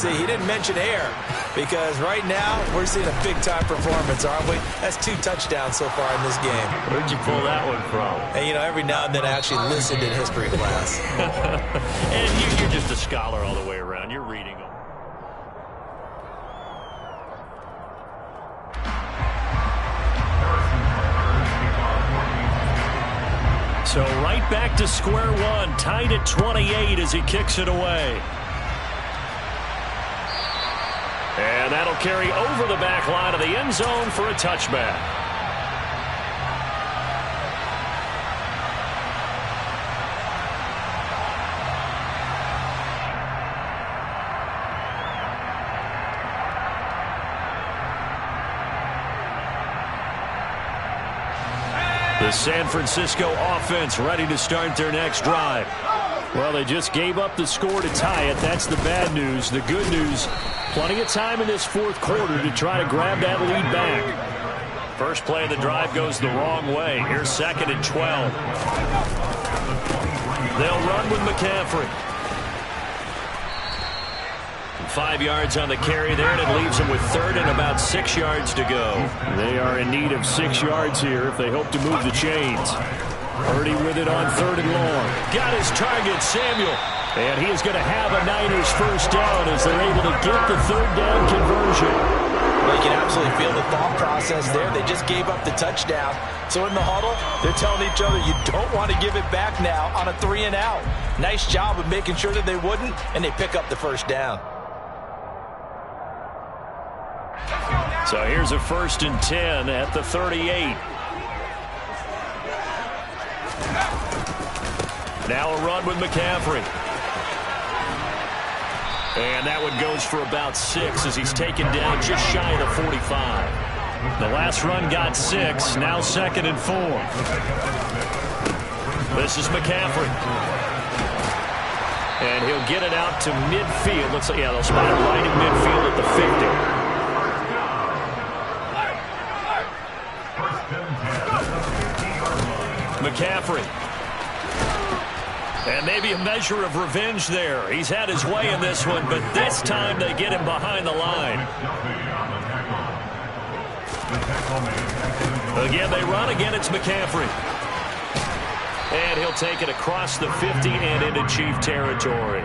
see. He didn't mention air because right now we're seeing a big-time performance, aren't we? That's 2 touchdowns so far in this game. Where'd you pull that one from? And, you know, every now and then I actually listened in history class. And you're just a scholar all the way around. You're reading them. So right back to square one, tied at 28 as he kicks it away. And that'll carry over the back line of the end zone for a touchback. The San Francisco offense ready to start their next drive. Well, they just gave up the score to tie it. That's the bad news. The good news, plenty of time in this fourth quarter to try to grab that lead back. First play of the drive goes the wrong way. Here's 2nd and 12. They'll run with McCaffrey. 5 yards on the carry there, and it leaves them with 3rd and about 6 yards to go. They are in need of 6 yards here if they hope to move the chains. Purdy with it on 3rd and long. Got his target, Samuel. And he is going to have a Niners first down as they're able to get the 3rd down conversion. Well, you can absolutely feel the thought process there. They just gave up the touchdown. So in the huddle, they're telling each other, you don't want to give it back now on a 3 and out. Nice job of making sure that they wouldn't, and they pick up the first down. So here's a 1st and 10 at the 38. Now a run with McCaffrey. And that one goes for about 6 as he's taken down just shy of the 45. The last run got 6. Now 2nd and 4. This is McCaffrey. And he'll get it out to midfield. Looks like, yeah, they'll spot it right in midfield at the 50. McCaffrey. And maybe a measure of revenge there. He's had his way in this one, but this time they get him behind the line. Again, they run. Again, it's McCaffrey. And he'll take it across the 50 and into Chief territory.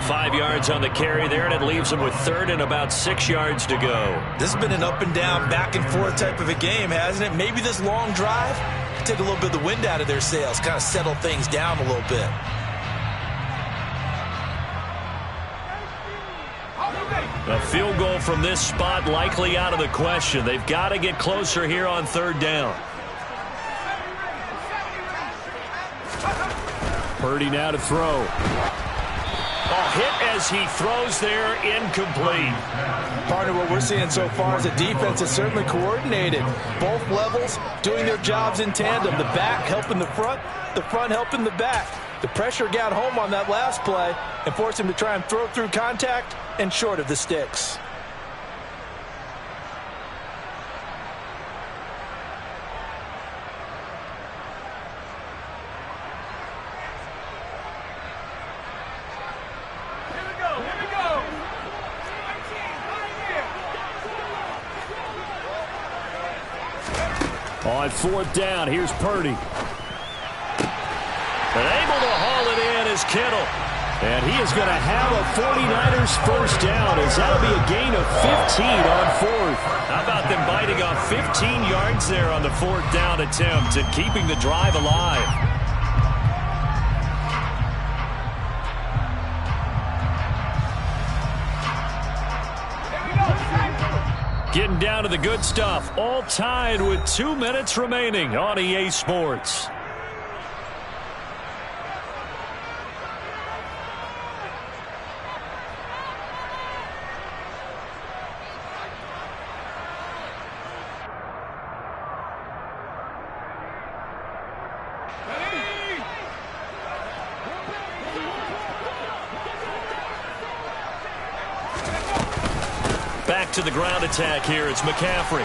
5 yards on the carry there, and it leaves him with 3rd and about 6 yards to go. This has been an up and down, back and forth type of a game, hasn't it? Maybe this long drive take a little bit of the wind out of their sails, kind of settle things down a little bit. A field goal from this spot likely out of the question. They've got to get closer here on 3rd down. Purdy now to throw. Hit as he throws there, incomplete. Partner, what we're seeing so far is a defense that's certainly coordinated. Both levels doing their jobs in tandem. The back helping the front helping the back. The pressure got home on that last play and forced him to try and throw through contact and short of the sticks. On 4th down, here's Purdy. And able to haul it in is Kittle. And he is going to have a 49ers first down as that'll be a gain of 15 on 4th. How about them biting off 15 yards there on the 4th down attempt and keeping the drive alive? Getting down to the good stuff. All tied with 2 minutes remaining on EA Sports. Back to the ground attack here. It's McCaffrey.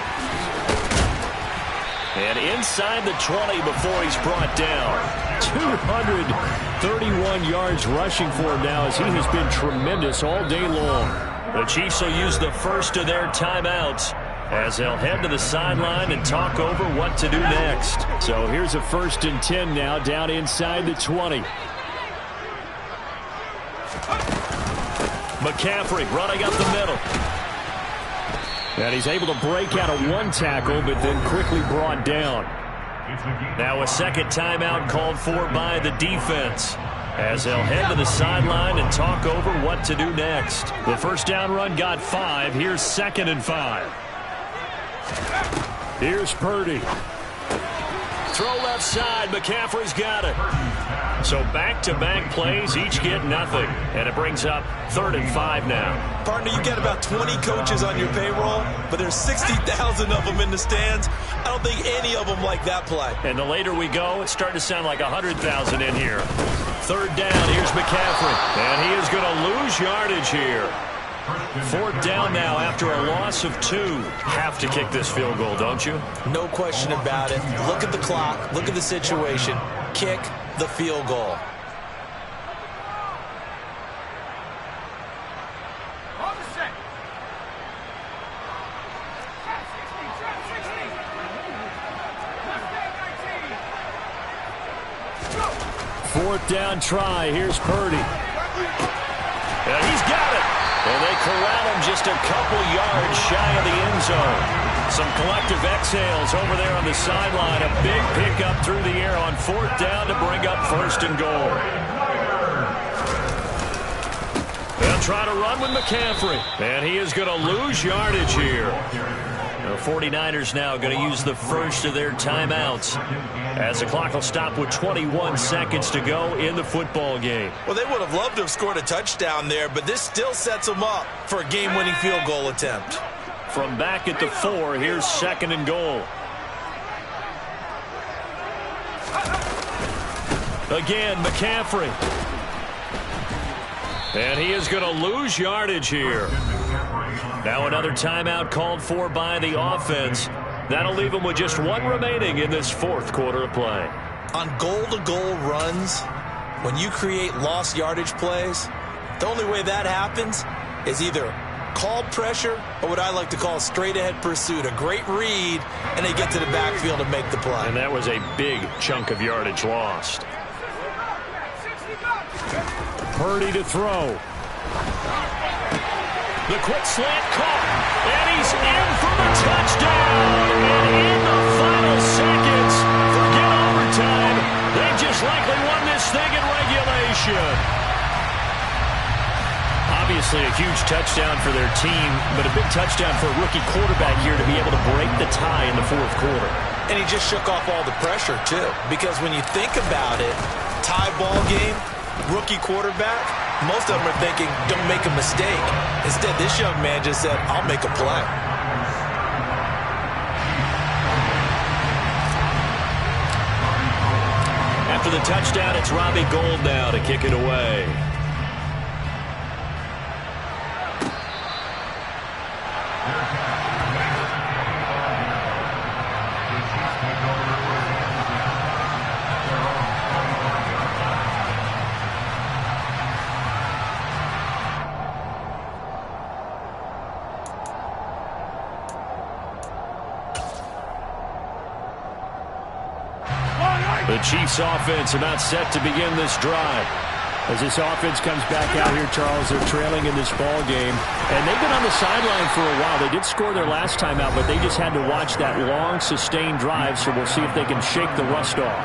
And inside the 20 before he's brought down. 231 yards rushing for him now as he has been tremendous all day long. The Chiefs will use the first of their timeouts as they'll head to the sideline and talk over what to do next. So here's a 1st and 10 now down inside the 20. McCaffrey running up the middle. And he's able to break out of one tackle, but then quickly brought down. Now a second timeout called for by the defense as they'll head to the sideline and talk over what to do next. The first down run got 5. Here's 2nd and 5. Here's Purdy. Throw left side. McCaffrey's got it. So back-to-back plays, each get nothing. And it brings up 3rd and 5 now. Partner, you get about 20 coaches on your payroll, but there's 60,000 of them in the stands. I don't think any of them like that play. And the later we go, it's starting to sound like 100,000 in here. 3rd down, here's McCaffrey. And he is going to lose yardage here. 4th down now after a loss of 2. Have to kick this field goal, don't you? No question about it. Look at the clock. Look at the situation. Kick the field goal. Fourth down try. Here's Purdy. And he's got it. And they corral him just a couple yards shy of the end zone. Some collective exhales over there on the sideline. A big pickup through the air on 4th down to bring up 1st and goal. They'll try to run with McCaffrey. And he is going to lose yardage here. The 49ers now going to use the first of their timeouts as the clock will stop with 21 seconds to go in the football game. Well, they would have loved to have scored a touchdown there, but this still sets them up for a game-winning field goal attempt. From back at the 4, here's 2nd and goal. Again, McCaffrey. And he is going to lose yardage here. Now another timeout called for by the offense. That'll leave them with just 1 remaining in this 4th quarter of play. On goal-to-goal runs, when you create lost yardage plays, the only way that happens is either called pressure or what I like to call straight-ahead pursuit. A great read, and they get to the backfield and make the play. And that was a big chunk of yardage lost. Purdy to throw. The quick slant caught, and he's in for the touchdown. And in the final seconds, forget overtime. They just likely won this thing in regulation. Obviously a huge touchdown for their team, but a big touchdown for a rookie quarterback here to be able to break the tie in the 4th quarter. And he just shook off all the pressure, too, because when you think about it, tie ball game, rookie quarterback, most of them are thinking, don't make a mistake. Instead, this young man just said, I'll make a play. After the touchdown, it's Robbie Gould now to kick it away. The Chiefs offense about set to begin this drive. As this offense comes back out here, Charles, they're trailing in this ball game. And they've been on the sideline for a while. They did score their last time out, but they just had to watch that long, sustained drive, so we'll see if they can shake the rust off.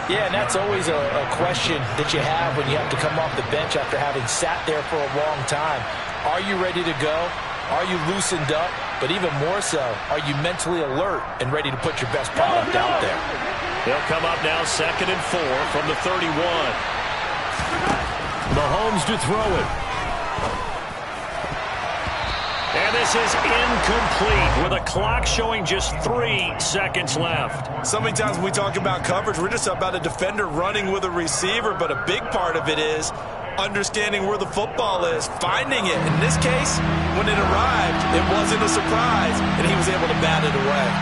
Yeah, and that's always a question that you have when you have to come off the bench after having sat there for a long time. Are you ready to go? Are you loosened up? But even more so, are you mentally alert and ready to put your best product out there? They'll come up now 2nd and 4 from the 31. Mahomes to throw it. And this is incomplete with a clock showing just 3 seconds left. So many times when we talk about coverage, we're just about a defender running with a receiver, but a big part of it is understanding where the football is, finding it. In this case, when it arrived, it wasn't a surprise, and he was able to bat it away.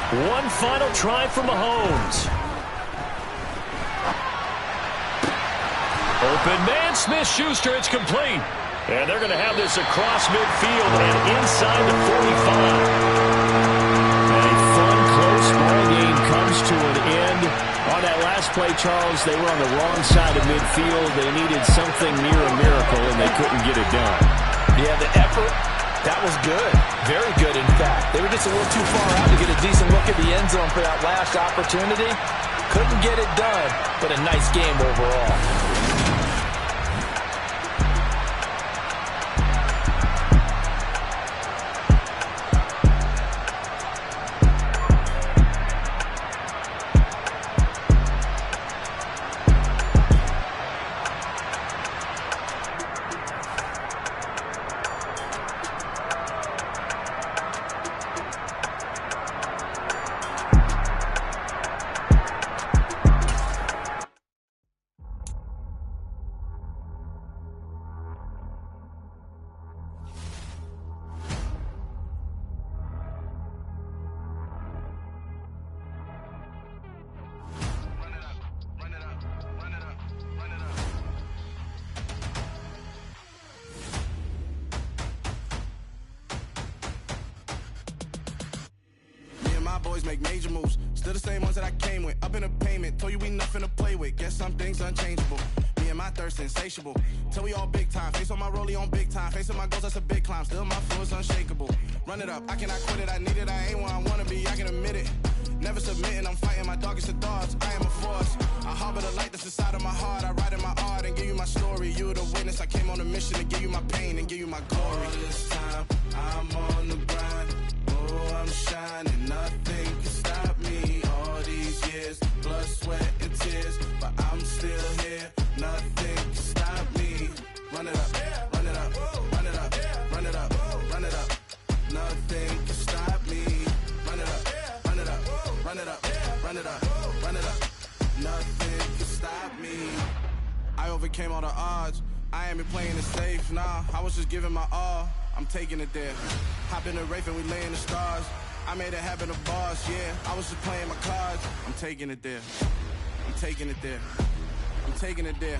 One final try for Mahomes. Open man, Smith-Schuster, it's complete. And they're going to have this across midfield and inside the 45. And a fun, close ball game comes to an end. On that last play, Charles, they were on the wrong side of midfield. They needed something near a miracle, and they couldn't get it done. Yeah, the effort, that was good. Very good, in fact. They were just a little too far out to get a decent look at the end zone for that last opportunity. Couldn't get it done, but a nice game overall. Boys make major moves, still the same ones that I came with. Up in a payment, told you we nothing to play with. Guess some things unchangeable. Me and my thirst insatiable. Till we all big time. Face on my rollie on big time. Facing my goals, that's a big climb. Still my flow is unshakable. Run it up, I cannot quit it. I need it, I ain't where I wanna be. I can admit it. Never submitting, I'm fighting my darkest of thoughts. I am a force. I harbor the light that's inside of my heart. I write in my art and give you my story. You the witness. I came on a mission to give you my pain and give you my glory. All this time, I'm on the grind. Oh, I'm shining. Nothing can stop me. All these years, blood, sweat, and tears, but I'm still here. Nothing can stop me. Run it up, run it up, run it up, run it up, run it up. Nothing can stop me. Run it up, run it up, run it up, run it up, run it up. Nothing can stop me. I overcame all the odds. I ain't been playing it safe, nah. I was just giving my all. I'm taking it there. Hop in the Wraith and we lay in the stars. I made it happen to bars, yeah. I was just playing my cards. I'm taking it there. I'm taking it there. I'm taking it there.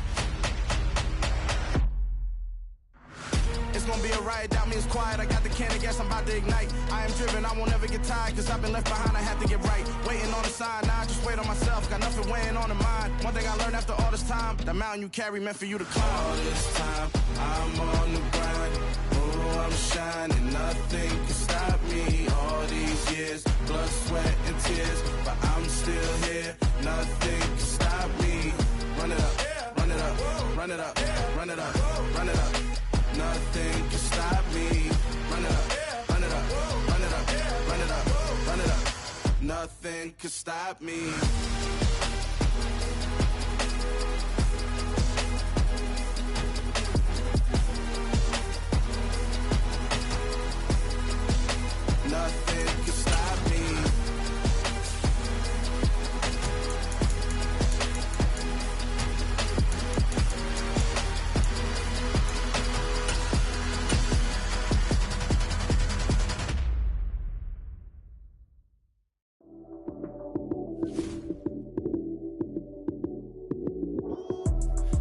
It's gonna be a riot, doubt me it's quiet. I got the can of gas, I'm about to ignite. I am driven, I won't ever get tired, cause I've been left behind, I have to get right. Waiting on the sign, now I just wait on myself. Got nothing weighing on the mind. One thing I learned after all this time, the mountain you carry meant for you to climb. All this time, I'm on the grind. Oh, I'm shining, nothing can stop me. All these years, blood, sweat, and tears, but I'm still here. Nothing can stop me. Run it up, run it up, run it up, run it up, run it up. Nothing can stop me. Run it up, run it up, run it up, run it up, run it up. Nothing can stop me. Nothing can stop me.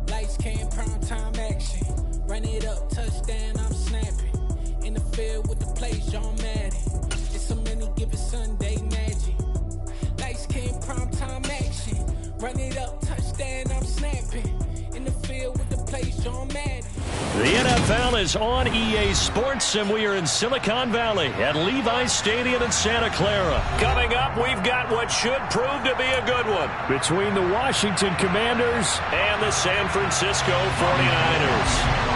Lights came, prime time action. Run it up, touchdown, I'm snapping. In the field with the plays, John Madden. It's a many given Sunday magic. Lights came, prime time action. Run it up, touchdown, I'm snapping. In the field with the plays, John Madden. The NFL is on EA Sports, and we are in Silicon Valley at Levi's Stadium in Santa Clara. Coming up, we've got what should prove to be a good one between the Washington Commanders and the San Francisco 49ers.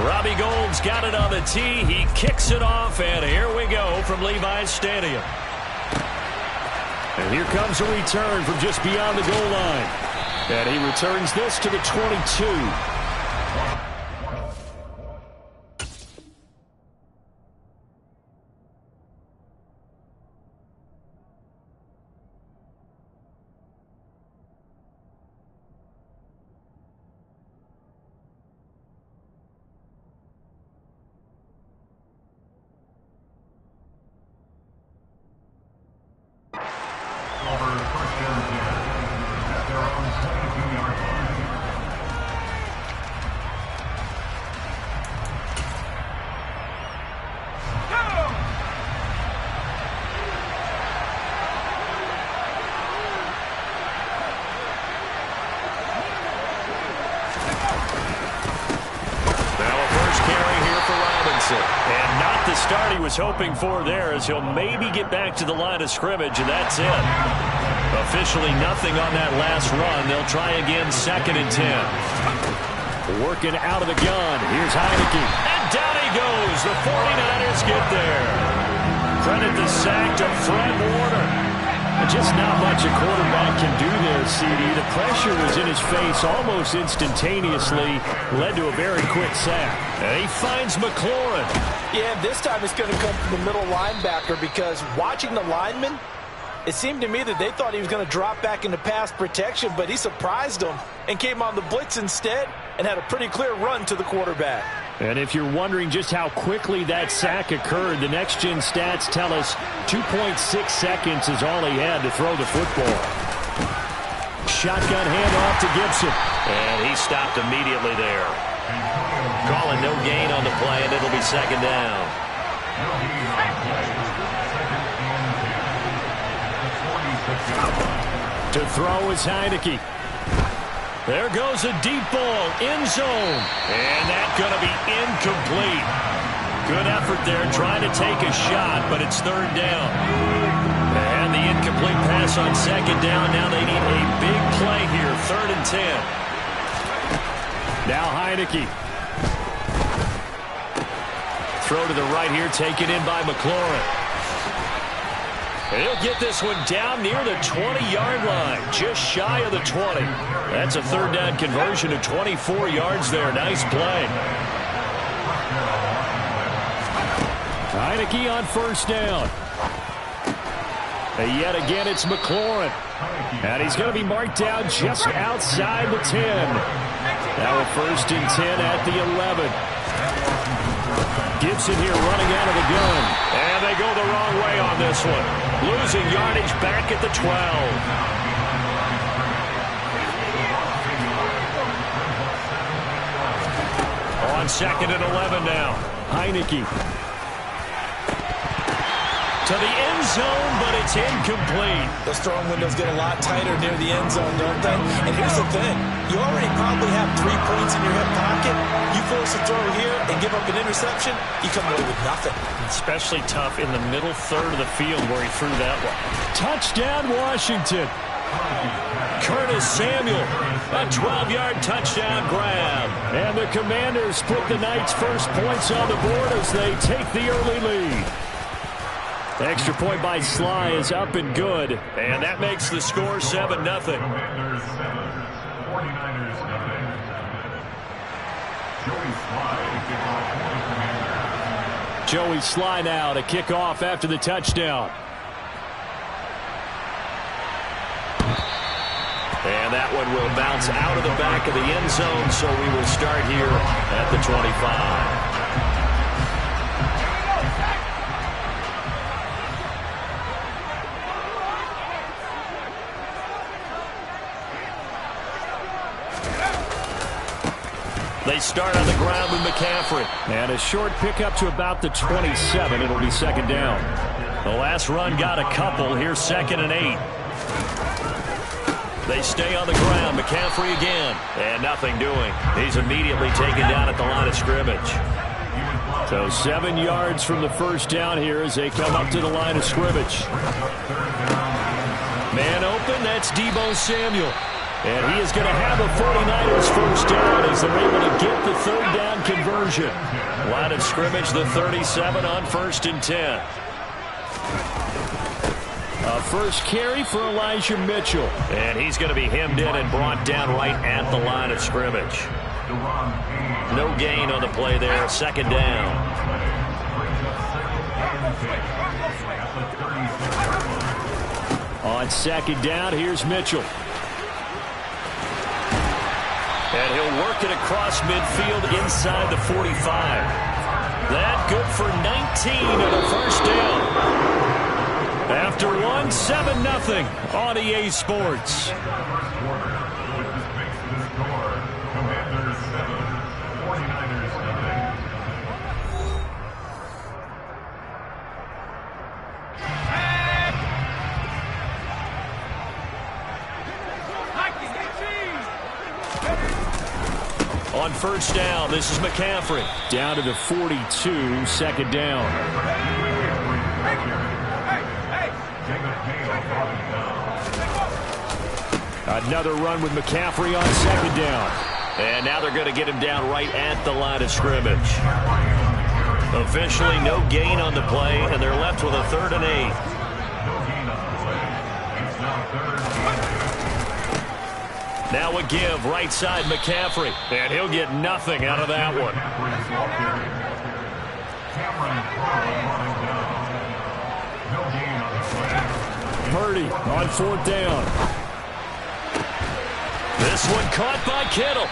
Robbie Gould's got it on the tee. He kicks it off, and here we go from Levi's Stadium. And here comes a return from just beyond the goal line. And he returns this to the 22. And not the start he was hoping for there, as he'll maybe get back to the line of scrimmage, and that's it. Officially nothing on that last run. They'll try again, 2nd and 10. Working out of the gun. Here's Heineke. And down he goes. The 49ers get there. Credit the sack to Fred Warner. Just not much a quarterback can do there, CD. The pressure was in his face almost instantaneously. Led to a very quick sack. And he finds McLaurin. Yeah, this time it's going to come from the middle linebacker, because watching the lineman, it seemed to me that they thought he was going to drop back into pass protection, but he surprised them and came on the blitz instead and had a pretty clear run to the quarterback. And if you're wondering just how quickly that sack occurred, the next-gen stats tell us 2.6 seconds is all he had to throw the football. Shotgun handoff to Gibson. And he stopped immediately there. Calling no gain on the play, and it'll be 2nd down. To throw is Heineke. There goes a deep ball, end zone. And that's going to be incomplete. Good effort there, trying to take a shot, but it's 3rd down. And the incomplete pass on 2nd down. Now they need a big play here, 3rd and 10. Now Heineke. Throw to the right here, taken in by McLaurin. He'll get this one down near the 20-yard line, just shy of the 20. That's a 3rd down conversion of 24 yards there. Nice play. Heineke on 1st down. And yet again, it's McLaurin. And he's going to be marked down just outside the 10. Now a 1st and 10 at the 11. Gibson here running out of the gun. And they go the wrong way on this one. Losing yardage back at the 12. On 2nd and 11 now. Heineke. To the end zone, but it's incomplete. Those throwing windows get a lot tighter near the end zone, don't they? And here's the thing. You already probably have 3 points in your hip pocket. You force a throw here and give up an interception, you come away with nothing. Especially tough in the middle 3rd of the field where he threw that one. Touchdown, Washington. Curtis Samuel, a 12-yard touchdown grab. And the Commanders put the Knights' first points on the board as they take the early lead. The extra point by Sly is up and good. And that makes the score 7-0. Joey Sly now to kick off after the touchdown. And that one will bounce out of the back of the end zone, so we will start here at the 25. They start on the ground with McCaffrey. And a short pickup to about the 27. It'll be 2nd down. The last run got a couple. Here's 2nd and 8. They stay on the ground. McCaffrey again. And nothing doing. He's immediately taken down at the line of scrimmage. So 7 yards from the 1st down here as they come up to the line of scrimmage. Man open. That's Deebo Samuel. And he is going to have a 49ers first down as they're able to get the 3rd down conversion. Line of scrimmage, the 37 on 1st and 10. A first carry for Elijah Mitchell. And he's going to be hemmed in and brought down right at the line of scrimmage. No gain on the play there, second down. On second down, here's Mitchell. And he'll work it across midfield inside the 45. That good for 19 and a first down. After one, 7-0 on EA Sports. On first down, this is McCaffrey. Down to the 42, second down. Another run with McCaffrey on second down. And now they're going to get him down right at the line of scrimmage. Officially no gain on the play, and they're left with a 3rd and 8. Now a give, right side McCaffrey. And he'll get nothing out of that one. Purdy on 4th down. This one caught by Kittle.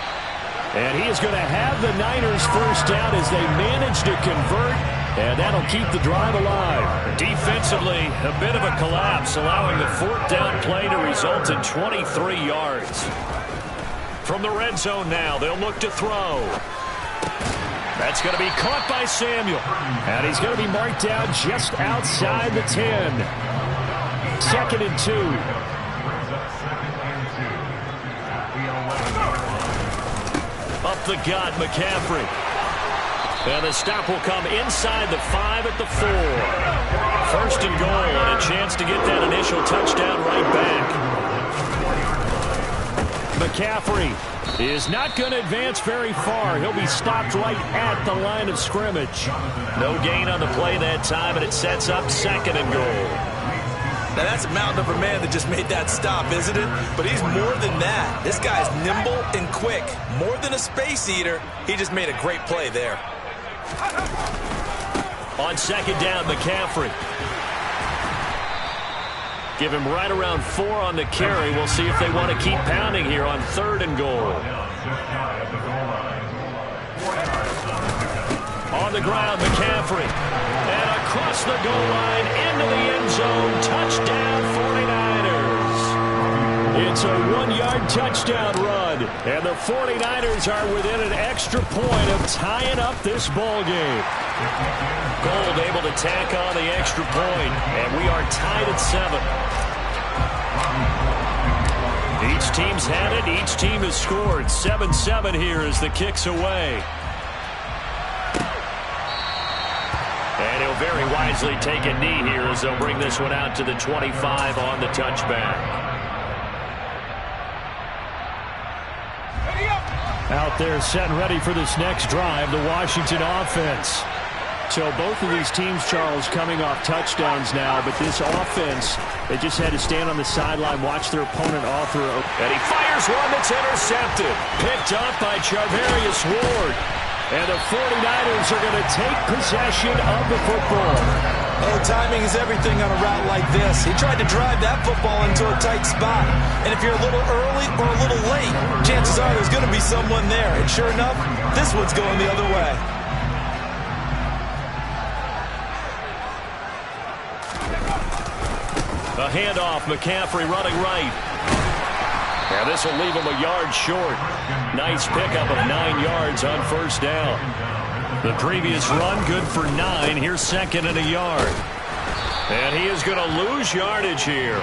And he is going to have the Niners first down as they manage to convert. And that'll keep the drive alive. Defensively, a bit of a collapse, allowing the 4th down play to result in 23 yards. From the red zone now, they'll look to throw. That's going to be caught by Samuel. And he's going to be marked down just outside the 10. 2nd and 2. Up the gut, McCaffrey. And the stop will come inside the 5 at the 4. 1st and goal, and a chance to get that initial touchdown right back. McCaffrey is not going to advance very far. He'll be stopped right at the line of scrimmage. No gain on the play that time, and it sets up 2nd and goal. Now that's a mountain of a man that just made that stop, isn't it? But he's more than that. This guy's nimble and quick. More than a space eater, he just made a great play there. On 2nd down, McCaffrey. Give him right around 4 on the carry. We'll see if they want to keep pounding here on 3rd and goal. On the ground, McCaffrey. And across the goal line, into the end zone. Touchdown, 49ers. It's a 1-yard touchdown run. And the 49ers are within an extra point of tying up this ball game. Gold able to tack on the extra point, and we are tied at 7. Each team's had it. Each team has scored. 7-7 here as the kick's away. And he'll very wisely take a knee here as they'll bring this one out to the 25 on the touchback. Out there set and ready for this next drive, the Washington offense. So both of these teams, Charles, coming off touchdowns now, but this offense, they just had to stand on the sideline, watch their opponent all through. And he fires one that's intercepted. Picked up by Charvarius Ward. And the 49ers are going to take possession of the football. Oh, timing is everything on a route like this. He tried to drive that football into a tight spot. And if you're a little early or a little late, chances are there's going to be someone there. And sure enough, this one's going the other way. A handoff, McCaffrey running right. And this will leave him a yard short. Nice pickup of 9 yards on first down. The previous run, good for 9. Here's 2nd and a yard. And he is going to lose yardage here.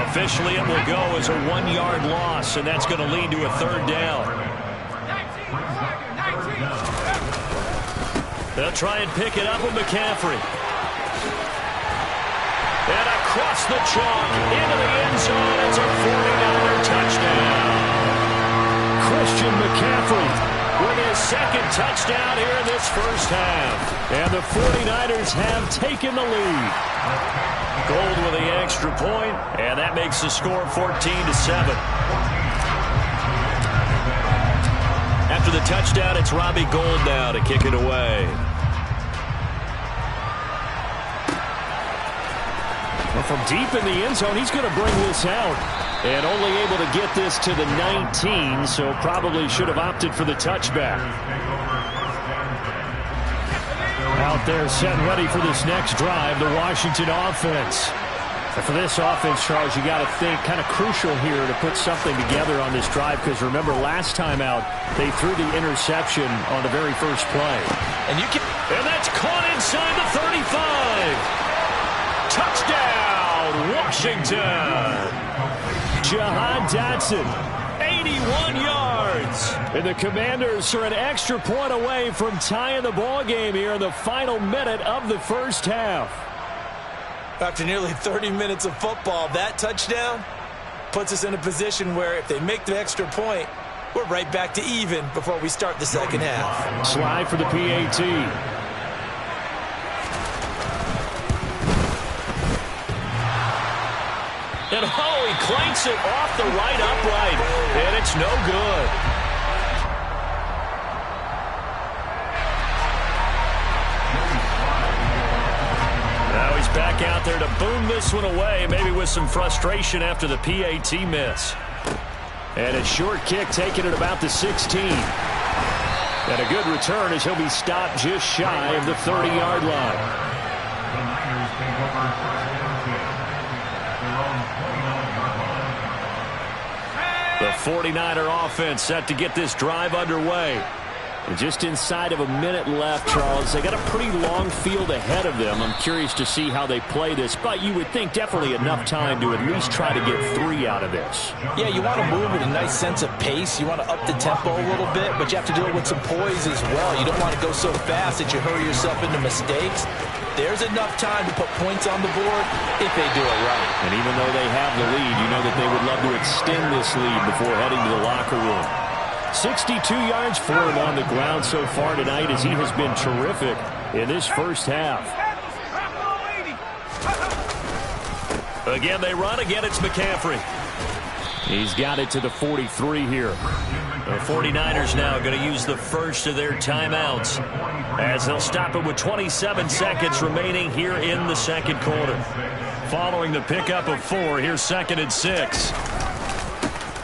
Officially, it will go as a 1-yard loss, and that's going to lead to a 3rd down. They'll try and pick it up with McCaffrey. And across the chalk, into the end zone, it's a 49er touchdown. Christian McCaffrey with his second touchdown here in this first half. And the 49ers have taken the lead. Gold with the extra point, and that makes the score 14-7. After the touchdown, it's Robbie Gould now to kick it away. Well, from deep in the end zone, he's going to bring this out. And only able to get this to the 19, so probably should have opted for the touchback. Out there set and ready for this next drive, the Washington offense. And for this offense, Charles, you got to think kind of crucial here to put something together on this drive, because remember last time out, they threw the interception on the very first play. And that's caught inside the 35. Touchdown, Washington. Jahan Dotson, 81 yards. And the Commanders are an extra point away from tying the ball game here in the final minute of the first half. After nearly 30 minutes of football, that touchdown puts us in a position where if they make the extra point, we're right back to even before we start the second half. Slide for the PAT. And he clanks it off the right upright, and it's no good. Now he's back out there to boom this one away, maybe with some frustration after the PAT miss. And a short kick taken at about the 16. And a good return as he'll be stopped just shy of the 30-yard line. The 49er offense set to get this drive underway. And just inside of a minute left, Charles. They got a pretty long field ahead of them. I'm curious to see how they play this, but you would think definitely enough time to at least try to get 3 out of this. Yeah, you want to move with a nice sense of pace. You want to up the tempo a little bit, but you have to do it with some poise as well. You don't want to go so fast that you hurry yourself into mistakes. There's enough time to put points on the board if they do it right. And even though they have the lead, you know that they would love to extend this lead before heading to the locker room. 62 yards for him on the ground so far tonight, as he has been terrific in this first half. Again, they run. Again, it's McCaffrey. He's got it to the 43 here. The 49ers now going to use the first of their timeouts, as they'll stop it with 27 seconds remaining here in the second quarter. Following the pickup of 4, here's 2nd and 6.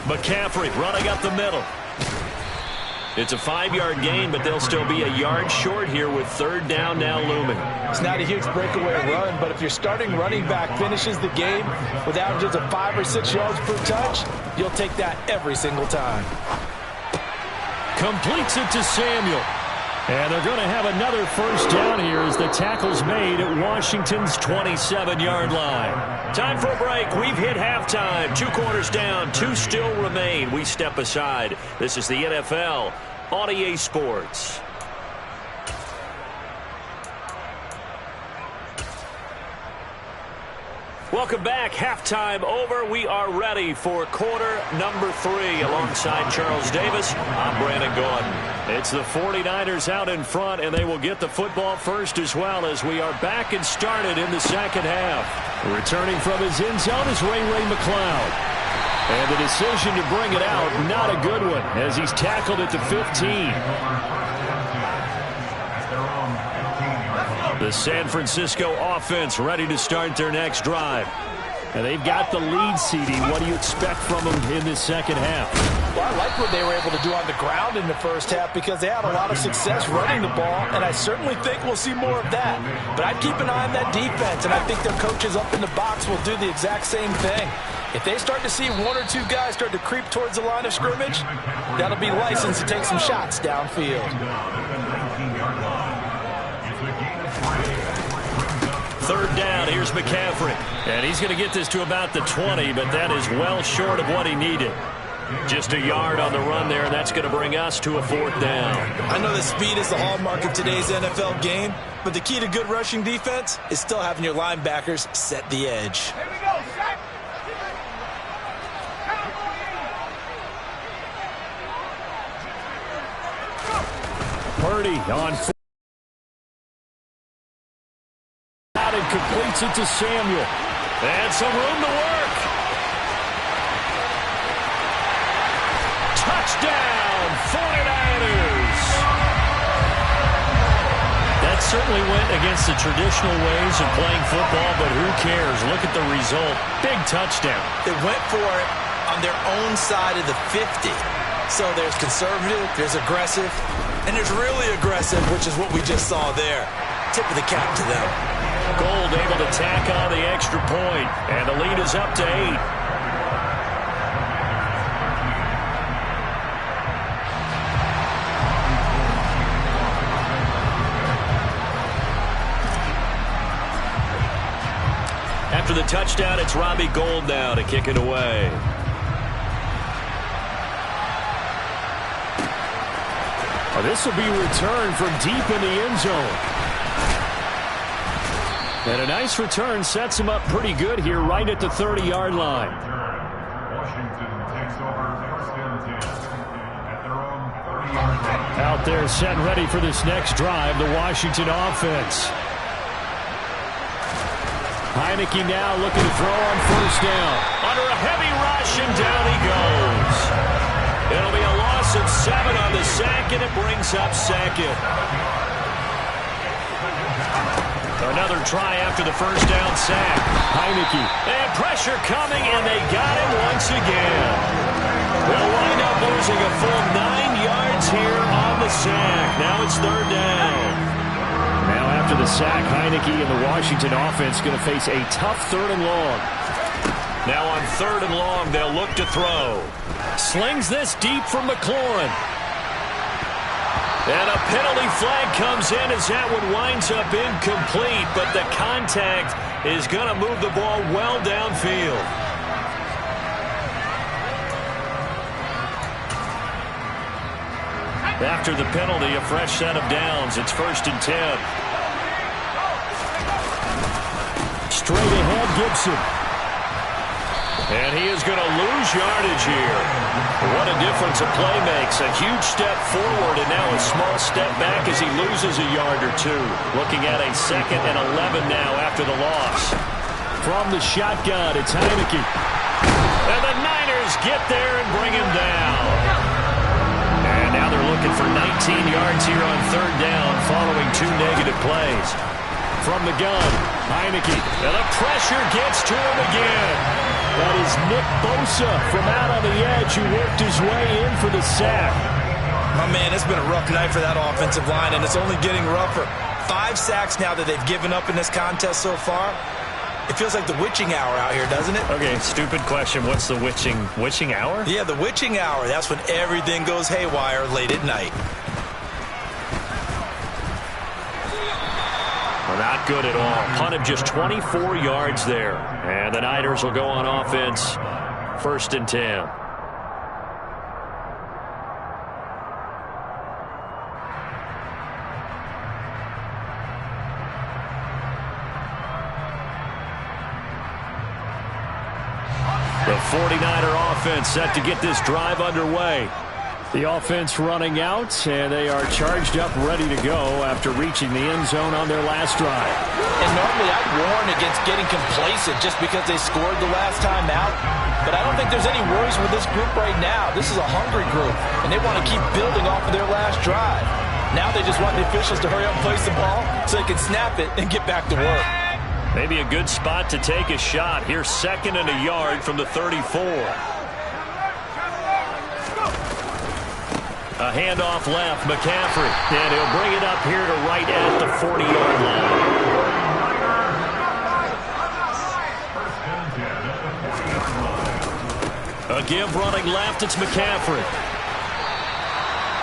McCaffrey running up the middle. It's a 5-yard gain, but they'll still be a yard short here with 3rd down now looming. It's not a huge breakaway run, but if your starting running back finishes the game with averages of 5 or 6 yards per touch, you'll take that every single time. Completes it to Samuel. And they're going to have another first down here as the tackle's made at Washington's 27-yard line. Time for a break. We've hit halftime. 2 quarters down. 2 still remain. We step aside. This is the NFL on EA Sports. Welcome back. Halftime over. We are ready for quarter number 3. Alongside Charles Davis, I'm Brandon Gordon. It's the 49ers out in front, and they will get the football first as well, as we are back and started in the second half. Returning from his end zone is Ray McCloud. And the decision to bring it out, not a good one, as he's tackled at the 15. The San Francisco offense ready to start their next drive. And they've got the lead, CD. What do you expect from them in this second half? Well, I like what they were able to do on the ground in the first half, because they had a lot of success running the ball, and I certainly think we'll see more of that. But I'd keep an eye on that defense, and I think their coaches up in the box will do the exact same thing. If they start to see 1 or 2 guys start to creep towards the line of scrimmage, that'll be licensed to take some shots downfield. 3rd down, here's McCaffrey. And he's going to get this to about the 20, but that is well short of what he needed. Just a yard on the run there, and that's going to bring us to a 4th down. I know that speed is the hallmark of today's NFL game, but the key to good rushing defense is still having your linebackers set the edge. Here we go, Shaq. 30 on out and completes it to Samuel. And some room to work. Touchdown, 49ers. That certainly went against the traditional ways of playing football, but who cares? Look at the result. Big touchdown. They went for it on their own side of the 50. So there's conservative, there's aggressive, and there's really aggressive, which is what we just saw there. Tip of the cap to them. Gold able to tack on the extra point, and the lead is up to 8. After the touchdown, it's Robbie Gould now to kick it away. This will be returned from deep in the end zone. And a nice return sets him up pretty good here right at the 30-yard line. Washington takes over first and 10 at their own 30-yard line. Out there set and ready for this next drive, the Washington offense. Heineke now looking to throw on first down. Under a heavy rush, and down he goes. It'll be a loss of 7 on the sack, and it brings up second. Another try after the first down sack. Heineke. And pressure coming, and they got him once again. They'll wind up losing a full 9 yards here on the sack. Now it's third down. Now after the sack, Heineke and the Washington offense going to face a tough third and long. Now on third and long, they'll look to throw. Slings this deep for McLaurin. And a penalty flag comes in as that one winds up incomplete, but the contact is going to move the ball well downfield. After the penalty, a fresh set of downs. It's first and 10. Straight ahead, Gibson. And he is going to lose yardage here. What a difference a play makes. A huge step forward and now a small step back as he loses a yard or two. Looking at a 2nd and 11 now after the loss. From the shotgun, it's Heineke. And the Niners get there and bring him down. And now they're looking for 19 yards here on third down following 2 negative plays. From the gun, Heineke. And the pressure gets to him again. That is Nick Bosa from out on the edge who worked his way in for the sack. My man, it's been a rough night for that offensive line, and it's only getting rougher. 5 sacks now that they've given up in this contest so far. It feels like the witching hour out here, doesn't it? Okay, stupid question. What's the witching hour? Yeah, the witching hour. That's when everything goes haywire late at night. Well, not good at all. Punt of just 24 yards there. And the Niners will go on offense. First and 10. The 49er offense set to get this drive underway. The offense running out, and they are charged up, ready to go after reaching the end zone on their last drive. And normally I'd warn against getting complacent just because they scored the last time out. But I don't think there's any worries with this group right now. This is a hungry group, and they want to keep building off of their last drive. Now they just want the officials to hurry up and place the ball so they can snap it and get back to work. Maybe a good spot to take a shot. Here's 2nd and a yard from the 34. A handoff left, McCaffrey. And he'll bring it up here to right at the 40-yard line. A give running left, it's McCaffrey.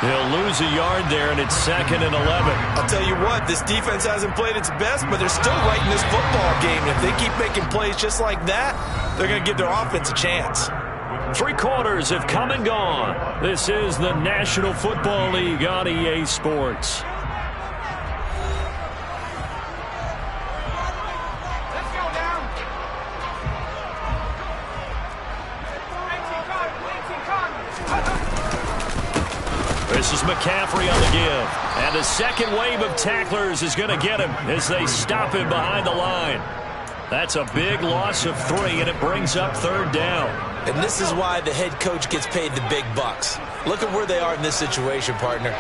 He'll lose a yard there, and it's 2nd and 11. I'll tell you what, this defense hasn't played its best, but they're still right in this football game. If they keep making plays just like that, they're going to give their offense a chance. 3 quarters have come and gone. This is the National Football League on EA Sports. This is McCaffrey on the give. And the second wave of tacklers is going to get him as they stop him behind the line. That's a big loss of 3, and it brings up 3rd down. And this is why the head coach gets paid the big bucks. Look at where they are in this situation, partner.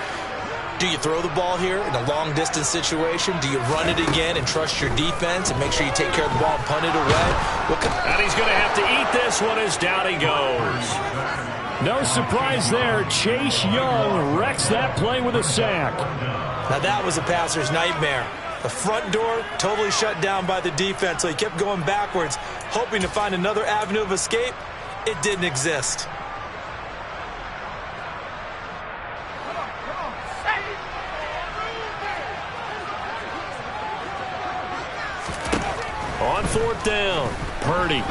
Do you throw the ball here in a long-distance situation? Do you run it again and trust your defense and make sure you take care of the ball and punt it away? And he's going to have to eat this one as down he goes. No surprise there. Chase Young wrecks that play with a sack. Now that was a passer's nightmare. The front door totally shut down by the defense, so he kept going backwards, hoping to find another avenue of escape. It didn't exist. On 4th down, Purdy.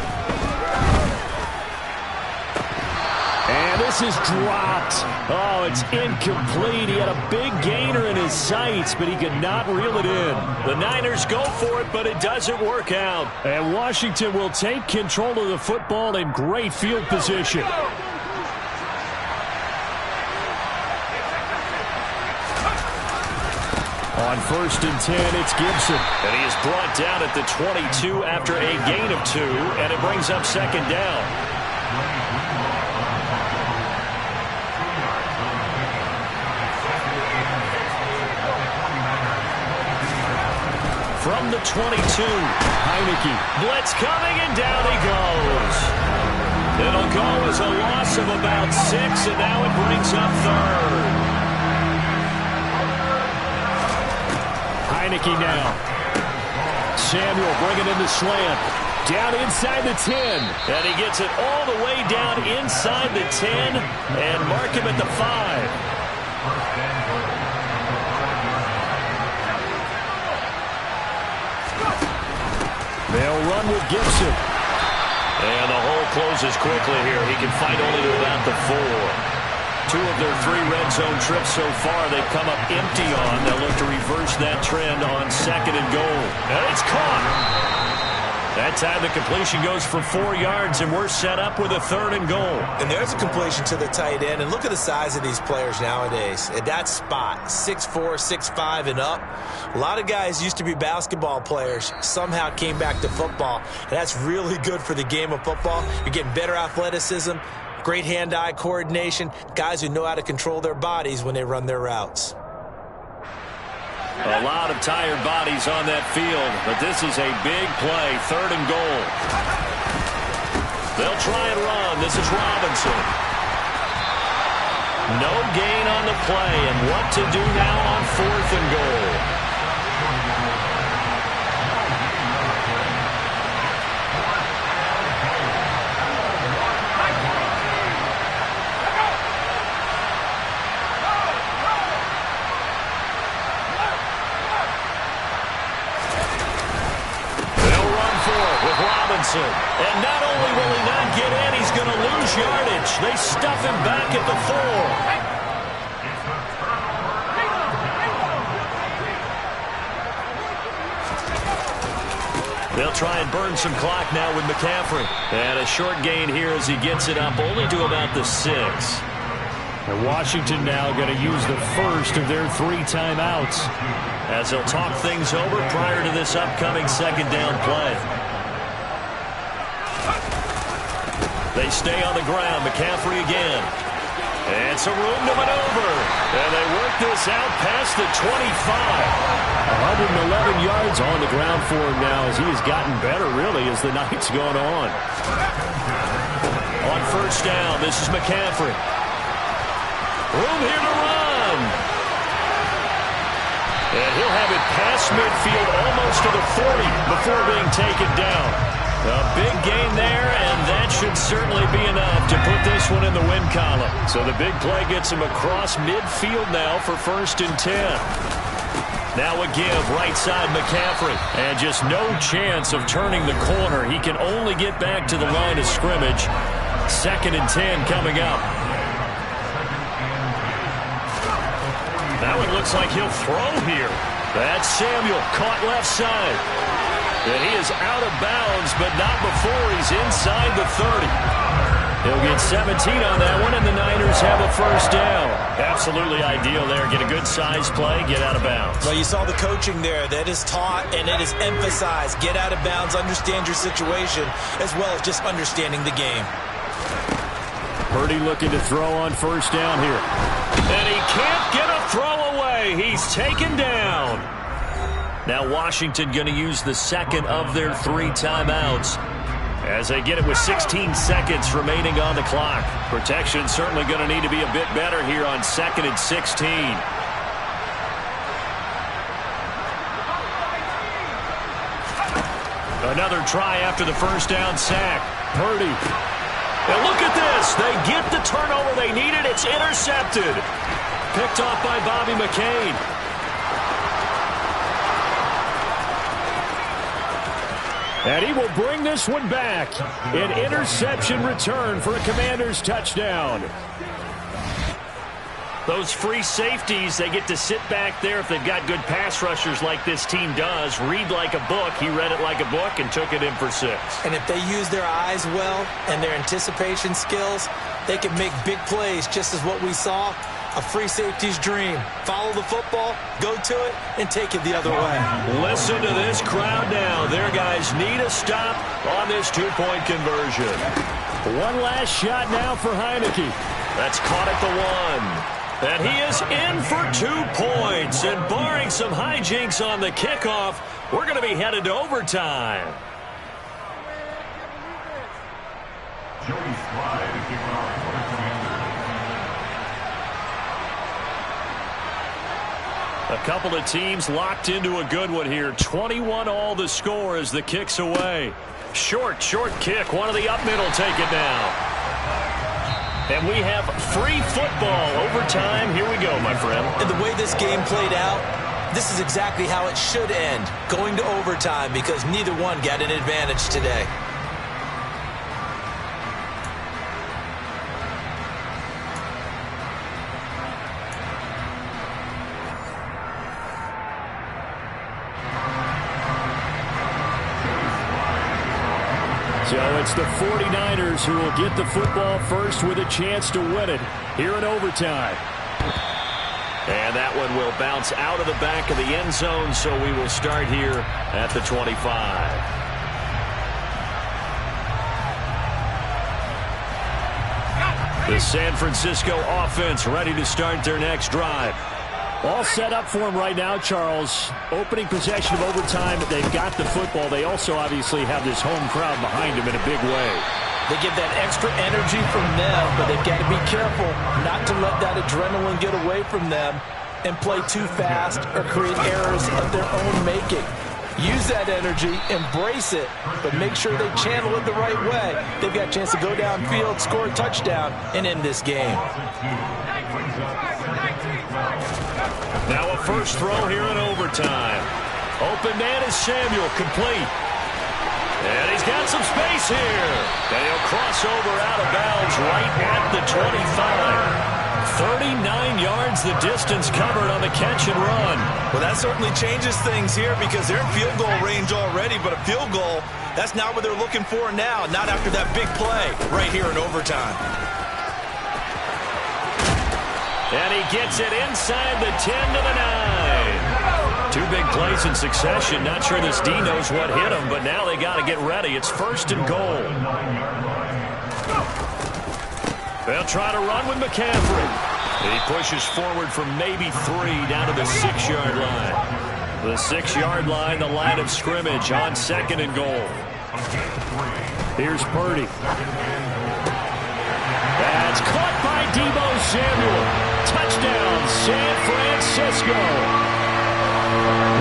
And this is dropped. Oh, it's incomplete. He had a big gainer in his sights, but he could not reel it in. The Niners go for it, but it doesn't work out. And Washington will take control of the football in great field position. On 1st and 10, it's Gibson. And he is brought down at the 22 after a gain of 2, and it brings up 2nd down. From the 22, Heineke. blitz coming, and down he goes. It'll go as a loss of about 6, and now it brings up 3rd. Heineke now. Samuel bringing in the slant. Down inside the 10. And he gets it all the way down inside the 10 and mark him at the 5. They'll run with Gibson. And the hole closes quickly here. He can fight only to about the 4. 2 of their 3 red zone trips so far they've come up empty on. They'll look to reverse that trend on 2nd and goal. And it's caught. That time the completion goes for 4 yards, and we're set up with a 3rd and goal. And there's a completion to the tight end. And look at the size of these players nowadays. At that spot, 6'4", 6'5", and up. A lot of guys used to be basketball players, somehow came back to football. And that's really good for the game of football. You're getting better athleticism, great hand-eye coordination, guys who know how to control their bodies when they run their routes. A lot of tired bodies on that field, but this is a big play, 3rd and goal. They'll try and run. This is Robinson. No gain on the play, and what to do now on 4th and goal. And not only will he not get in, he's going to lose yardage. They stuff him back at the 4. They'll try and burn some clock now with McCaffrey. And a short gain here as he gets it up only to about the 6. And Washington now going to use the first of their 3 timeouts, as they'll talk things over prior to this upcoming 2nd down play. They stay on the ground. McCaffrey again. And some room to maneuver. And they work this out past the 25. 111 yards on the ground for him now as he has gotten better, really, as the night's gone on. On 1st down, this is McCaffrey. Room here to run. And he'll have it past midfield almost to the 40 before being taken down. A big gain there, and that should certainly be enough to put this one in the win column. So the big play gets him across midfield now for 1st and 10. Now a give, right side McCaffrey. And just no chance of turning the corner. He can only get back to the line of scrimmage. 2nd and 10 coming up. Now it looks like he'll throw here. That's Samuel, caught left side. And he is out of bounds, but not before he's inside the 30. He'll get 17 on that one, and the Niners have a first down. Absolutely ideal there. Get a good size play, get out of bounds. Well, you saw the coaching there. That is taught and it is emphasized. Get out of bounds, understand your situation, as well as just understanding the game. Purdy looking to throw on first down here. And he can't get a throw away. He's taken down. Now Washington going to use the second of their 3 timeouts as they get it with 16 seconds remaining on the clock. Protection certainly going to need to be a bit better here on 2nd and 16. Another try after the first down sack. Purdy. And look at this. They get the turnover they needed. It's intercepted. Picked off by Bobby McCain. And he will bring this one back. An interception return for a Commanders touchdown. Those free safeties, they get to sit back there if they've got good pass rushers like this team does. Read like a book. He read it like a book and took it in for 6. And if they use their eyes well and their anticipation skills, they can make big plays, just as what we saw. A free safety's dream. Follow the football, go to it, and take it the other way. Listen to this crowd now. Their guys need a stop on this 2-point conversion. One last shot now for Heineke. That's caught at the 1. And he is in for 2 points. And barring some hijinks on the kickoff, we're going to be headed to overtime. Joey Slye to kick off for the Commanders. A couple of teams locked into a good one here. 21 all the score as the kick's away. Short kick. One of the up middle take it now. And we have free football. Overtime. Here we go, my friend. And the way this game played out, this is exactly how it should end. Going to overtime because neither one got an advantage today. So it's the 49ers who will get the football first with a chance to win it here in overtime. And that one will bounce out of the back of the end zone, so we will start here at the 25. The San Francisco offense ready to start their next drive. All set up for them right now, Charles. Opening possession of overtime. They've got the football. They also obviously have this home crowd behind them in a big way. They get that extra energy from them, but they've got to be careful not to let that adrenaline get away from them and play too fast or create errors of their own making. Use that energy, embrace it, but make sure they channel it the right way. They've got a chance to go downfield, score a touchdown, and end this game. Now a first throw here in overtime. Open man is Samuel, complete. And he's got some space here. And he'll cross over out of bounds right at the 25. 39 yards the distance covered on the catch and run. Well, that certainly changes things here because they're in field goal range already, but a field goal, that's not what they're looking for now, not after that big play right here in overtime. And he gets it inside the 10 to the 9. 2 big plays in succession. Not sure this D knows what hit him, but now they got to get ready. It's 1st and goal. They'll try to run with McCaffrey. He pushes forward from maybe 3 down to the 6-yard line. The 6-yard line, the line of scrimmage on 2nd and goal. Here's Purdy. That's caught by Deebo Samuel. Touchdown, San Francisco.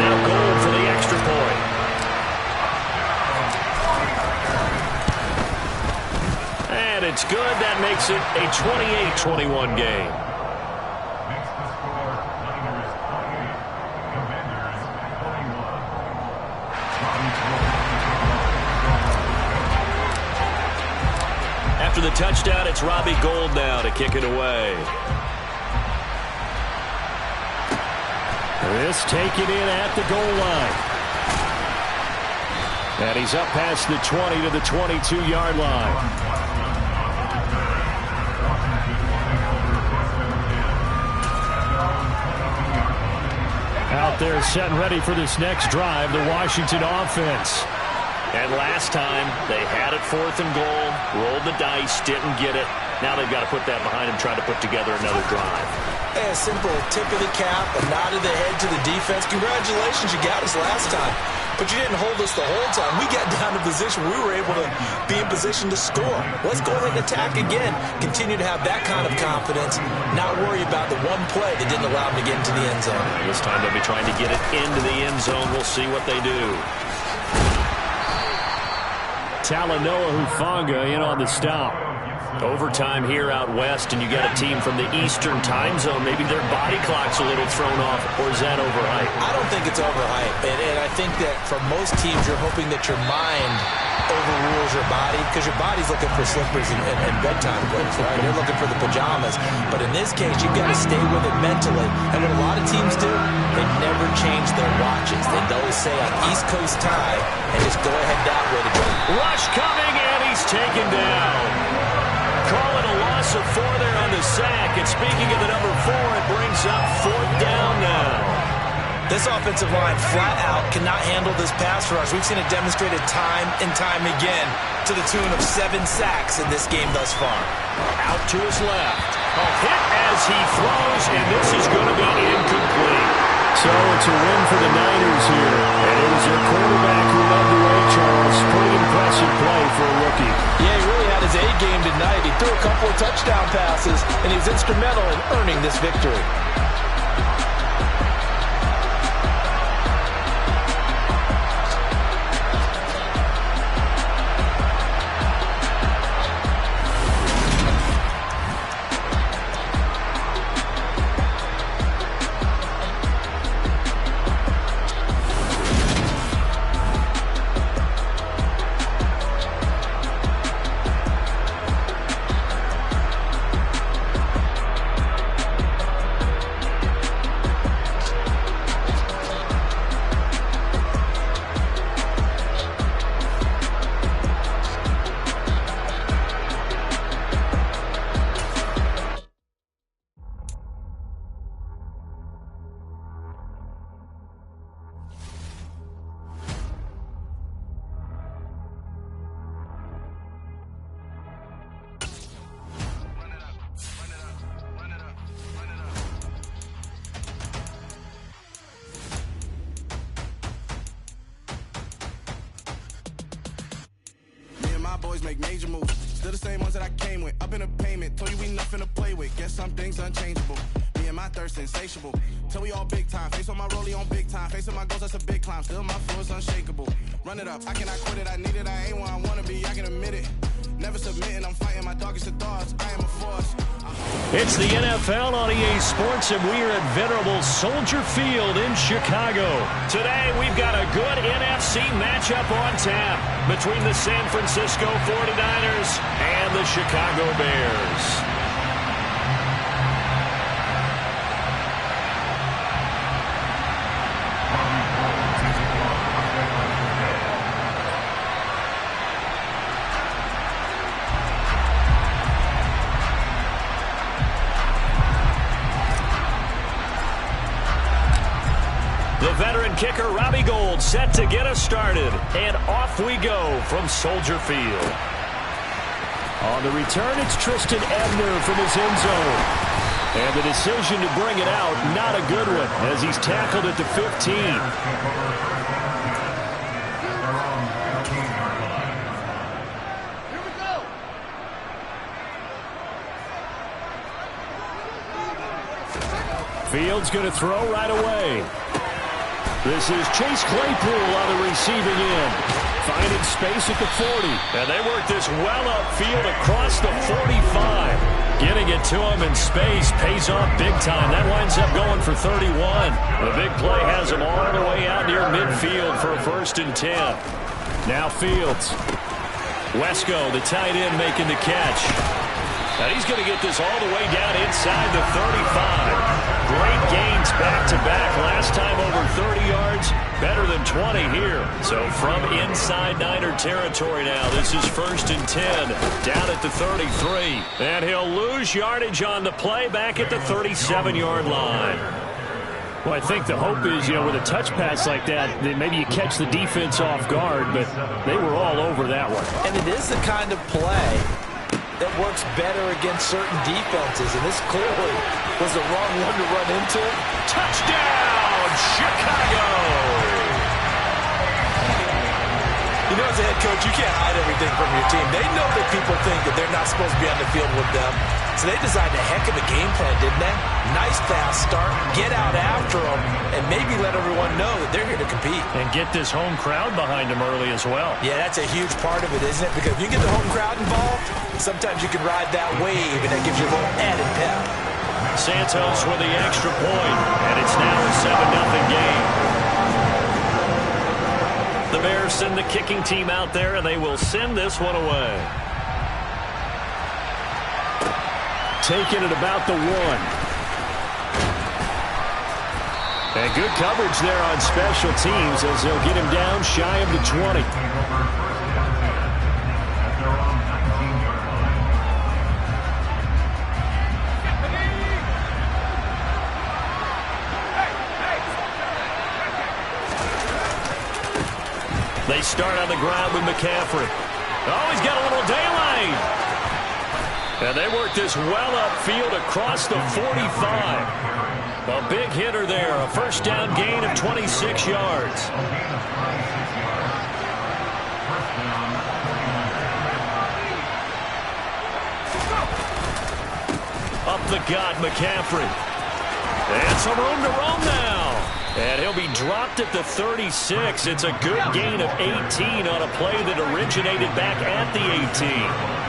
Now goal for the extra point. And it's good. That makes it a 28-21 game. Makes the score Niners 28, Commanders 41. After the touchdown, it's Robbie Gould now to kick it away. This taken in at the goal line. And he's up past the 20 to the 22-yard line. out there setting ready for this next drive, the Washington offense. And last time, they had it 4th and goal, rolled the dice, didn't get it. Now they've got to put that behind them, try to put together another drive. Hey, a simple tip of the cap, a nod of the head to the defense. Congratulations, you got us last time. But you didn't hold us the whole time. We got down to position we were able to be in position to score. Let's go ahead and attack again. Continue to have that kind of confidence, not worry about the one play that didn't allow them to get into the end zone. This time they'll be trying to get it into the end zone. We'll see what they do. Talanoa Hufanga in on the stop. Overtime here out west, and you got a team from the Eastern time zone. Maybe their body clock's a little thrown off, or is that overhyped? I don't think it's overhyped, and I think that for most teams, you're hoping that your mind overrules your body, because your body's looking for slippers and bedtime clothes, right? They're looking for the pajamas. But in this case, you've got to stay with it mentally. And what a lot of teams do, they never change their watches. They'll say on East Coast time and just go ahead that way to go. Rush coming, and he's taken down. Call it a loss of 4 there on the sack. And speaking of the number 4, it brings up 4th down now. This offensive line flat out cannot handle this pass rush. We've seen it demonstrated time and time again to the tune of 7 sacks in this game thus far. Out to his left. A hit as he throws, and this is going to be incomplete. So it's a win for the Niners here. And it was their quarterback who led the way, Charles. Pretty impressive play for a rookie. Yeah, he really had his A game tonight. He threw a couple of touchdown passes, and he was instrumental in earning this victory. Boys make major moves. Still the same ones that I came with. Up in a payment. Told you we nothing to play with. Guess some things unchangeable. Me and my thirst insatiable. Till we all big time. Face on my rollie on big time. Facing my goals, that's a big climb. Still my flow is unshakable. Run it up. I cannot quit it. I need it. I ain't where I wanna be. I can admit it. Never submitting. I'm fighting my darkest of thoughts. I am a force. It's the NFL on EA Sports, and we are at venerable Soldier Field in Chicago. Today, we've got a good NFC matchup on tap between the San Francisco 49ers and the Chicago Bears. The veteran kicker, Robbie Gould, set to get us started. And off we go from Soldier Field. On the return, it's Tristan Ebner from his end zone. And the decision to bring it out, not a good one, as he's tackled at the 15. Fields going to throw right away. This is Chase Claypool on the receiving end. Finding space at the 40. And they work this well upfield across the 45. Getting it to him in space pays off big time. That winds up going for 31. The big play has him all the way out near midfield for a 1st and 10. Now Fields. Wesco, the tight end, making the catch. And he's going to get this all the way down inside the 35. Great gains back-to-back. Last time over 30 yards, better than 20 here. So from inside Niner territory now, this is 1st and 10, down at the 33. And he'll lose yardage on the play back at the 37-yard line. Well, I think the hope is, with a touch pass like that, that maybe you catch the defense off guard, but they were all over that one. And it is the kind of play that works better against certain defenses, and this clearly was the wrong one to run into. Touchdown, Chicago! You know, as a head coach, you can't hide everything from your team. They know that people think that they're not supposed to be on the field with them. So they designed a heck of a game plan, didn't they? Nice fast start, get out after them, and maybe let everyone know that they're here to compete. And get this home crowd behind them early as well. Yeah, that's a huge part of it, isn't it? Because if you get the home crowd involved, sometimes you can ride that wave, and that gives you a little added pep. Santos with the extra point, and it's now a 7-0 game. The Bears send the kicking team out there, and they will send this one away. Taking it about the 1. And good coverage there on special teams as they'll get him down shy of the 20. They start on the ground with McCaffrey. Oh, he's got a little daylight. And they work this well upfield across the 45. A big hitter there. A first down gain of 26 yards. Up the gut, McCaffrey. And some room to roam now. And he'll be dropped at the 36. It's a good gain of 18 on a play that originated back at the 18.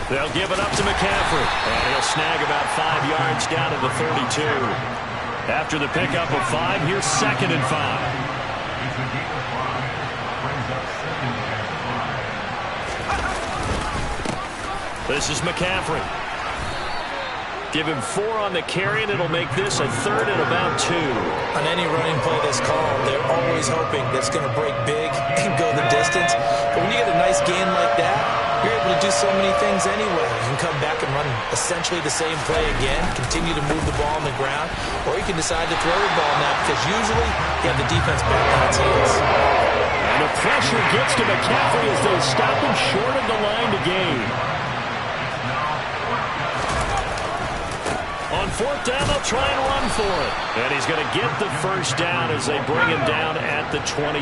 They'll give it up to McCaffrey. And he'll snag about 5 yards down to the 32. After the pickup of 5, here's 2nd and 5. This is McCaffrey. Give him 4 on the carry, and it'll make this a 3rd and about 2. On any running play that's called, they're always hoping that's going to break big and go the distance. But when you get a nice gain like that, you're able to do so many things anyway. You can come back and run essentially the same play again, continue to move the ball on the ground, or you can decide to throw the ball now because usually you have the defense back on its heels. And the pressure gets to McCaffrey as they stop him short of the line to gain. On 4th down, they'll try and run for it. And he's going to get the first down as they bring him down at the 23.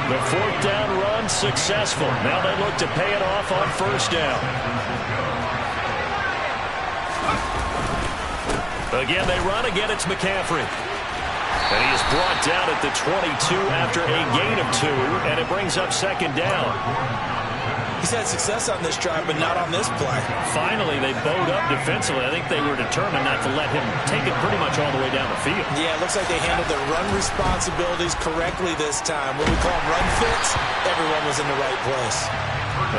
The 4th down run successful. Now they look to pay it off on 1st down. Again, they run. Again, it's McCaffrey. And he is brought down at the 22 after a gain of 2, and it brings up 2nd down. He's had success on this drive, but not on this play. Finally, they bowed up defensively. I think they were determined not to let him take it pretty much all the way down the field. Yeah, it looks like they handled their run responsibilities correctly this time. When we call them run fits, everyone was in the right place.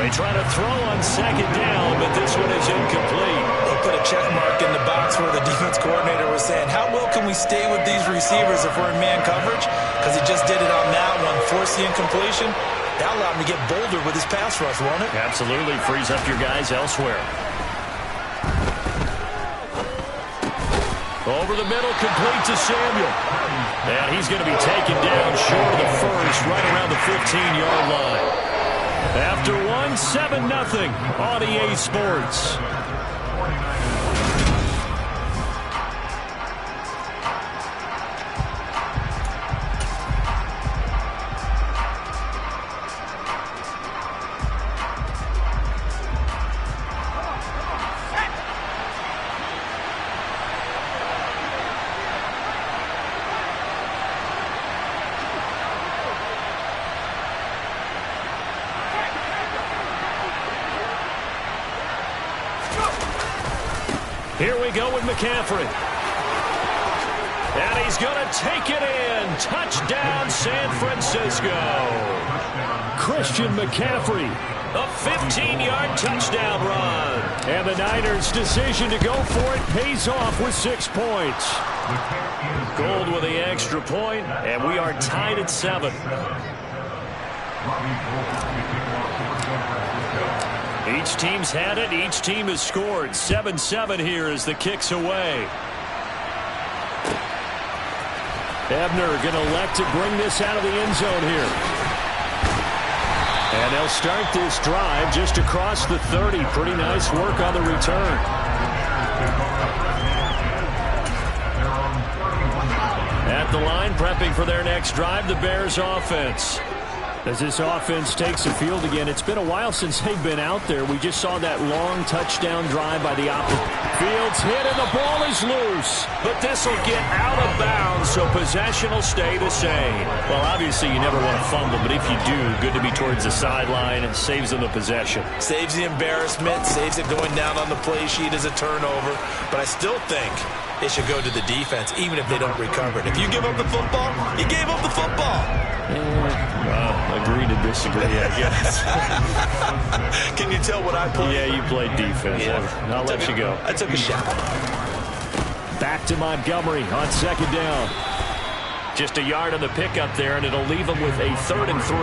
They try to throw on 2nd down, but this one is incomplete. They put a check mark in the box where the defense coordinator was saying, how well can we stay with these receivers if we're in man coverage? Because he just did it on that one, forced the incompletion. That allowed him to get bolder with his pass rush, won't it? Absolutely. Frees up your guys elsewhere. Over the middle, complete to Samuel. And he's going to be taken down short of the first, right around the 15-yard line. After 7-0 on EA Sports. Here we go with McCaffrey. And he's going to take it in. Touchdown, San Francisco. Christian McCaffrey. A 15-yard touchdown run. And the Niners' decision to go for it pays off with 6 points. Gold with the extra point, and we are tied at 7. Each team's had it. Each team has scored. 7-7 here as the kick's away. Ebner going to elect to bring this out of the end zone here. And they'll start this drive just across the 30. Pretty nice work on the return. At the line, prepping for their next drive, the Bears offense. As this offense takes the field again, it's been a while since they've been out there. We just saw that long touchdown drive by the opposite. Fields hit and the ball is loose. But this will get out of bounds, so possession will stay the same. Well, obviously you never want to fumble, but if you do, good to be towards the sideline. It saves them the possession. Saves the embarrassment, saves it going down on the play sheet as a turnover. But I still think it should go to the defense, even if they don't recover it. If you give up the football, you gave up the football. Agree to disagree, I guess. Can you tell what I played? Yeah, you played defense. Yeah. I'll let you go. I took a shot. Back to Montgomery on second down. Just a yard on the pickup there, and it'll leave them with a 3rd and 3.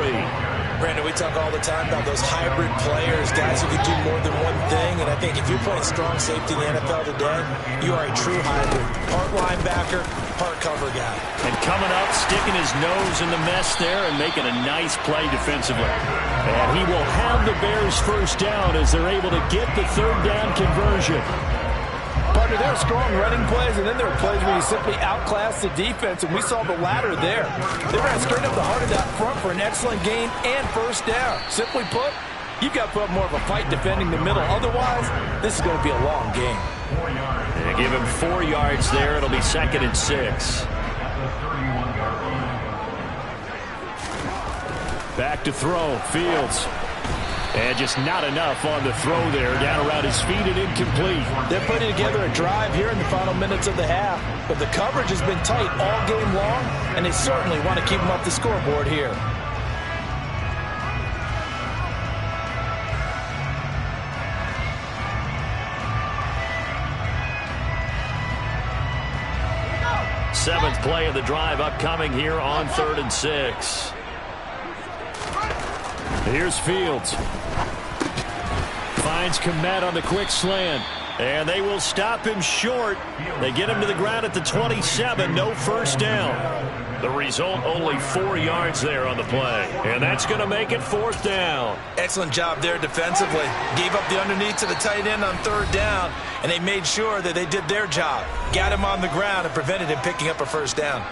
Brandon, we talk all the time about those hybrid players, guys who can do more than one thing. And I think if you're playing strong safety in the NFL today, you are a true hybrid. Part linebacker, part cover guy. And coming up, sticking his nose in the mess there and making a nice play defensively. And he will have the Bears first down as they're able to get the 3rd down conversion. Partner, there are strong running plays, and then there are plays where you simply outclass the defense, and we saw the latter there. They ran straight up the heart of that front for an excellent gain and first down. Simply put, you've got to put up more of a fight defending the middle. Otherwise, this is going to be a long game. They give him 4 yards there. It'll be 2nd and 6. Back to throw. Fields. And just not enough on the throw there. Down around his feet and incomplete. They're putting together a drive here in the final minutes of the half. But the coverage has been tight all game long, and they certainly want to keep them off the scoreboard here. Seventh play of the drive upcoming here on 3rd and 6. Here's Fields. Finds Kmet on the quick slant. And they will stop him short. They get him to the ground at the 27. No first down. The result, only 4 yards there on the play. And that's going to make it 4th down. Excellent job there defensively. Gave up the underneath to the tight end on 3rd down, and they made sure that they did their job. Got him on the ground and prevented him picking up a first down.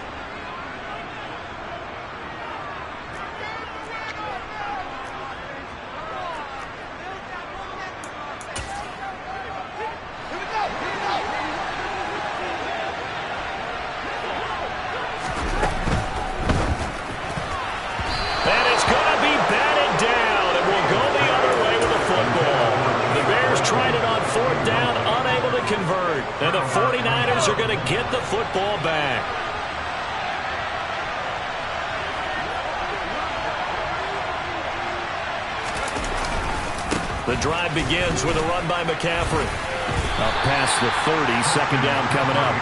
Convert, and the 49ers are going to get the football back. The drive begins with a run by McCaffrey. Up past the 30, 2nd down coming up.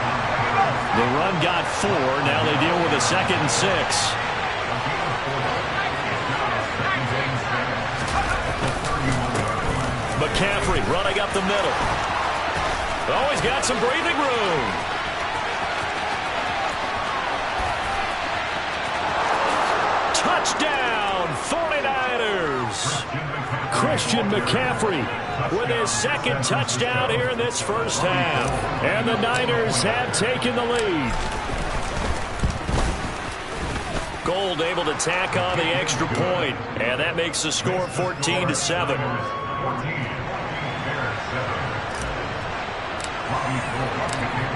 The run got 4, now they deal with a 2nd and 6. McCaffrey running up the middle. Oh, he's got some breathing room. Touchdown, 49ers. Christian McCaffrey with his 2nd touchdown here in this first half. And the Niners have taken the lead. Gold able to tack on the extra point, and that makes the score 14-7.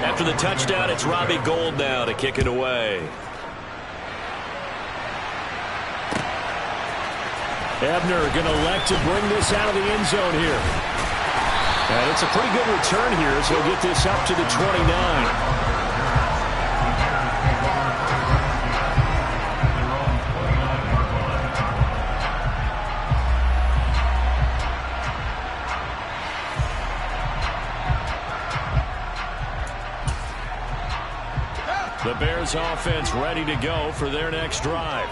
After the touchdown, it's Robbie Gould now to kick it away. Ebner going to elect to bring this out of the end zone here. And it's a pretty good return here, so he'll get this up to the 29. The Bears offense ready to go for their next drive.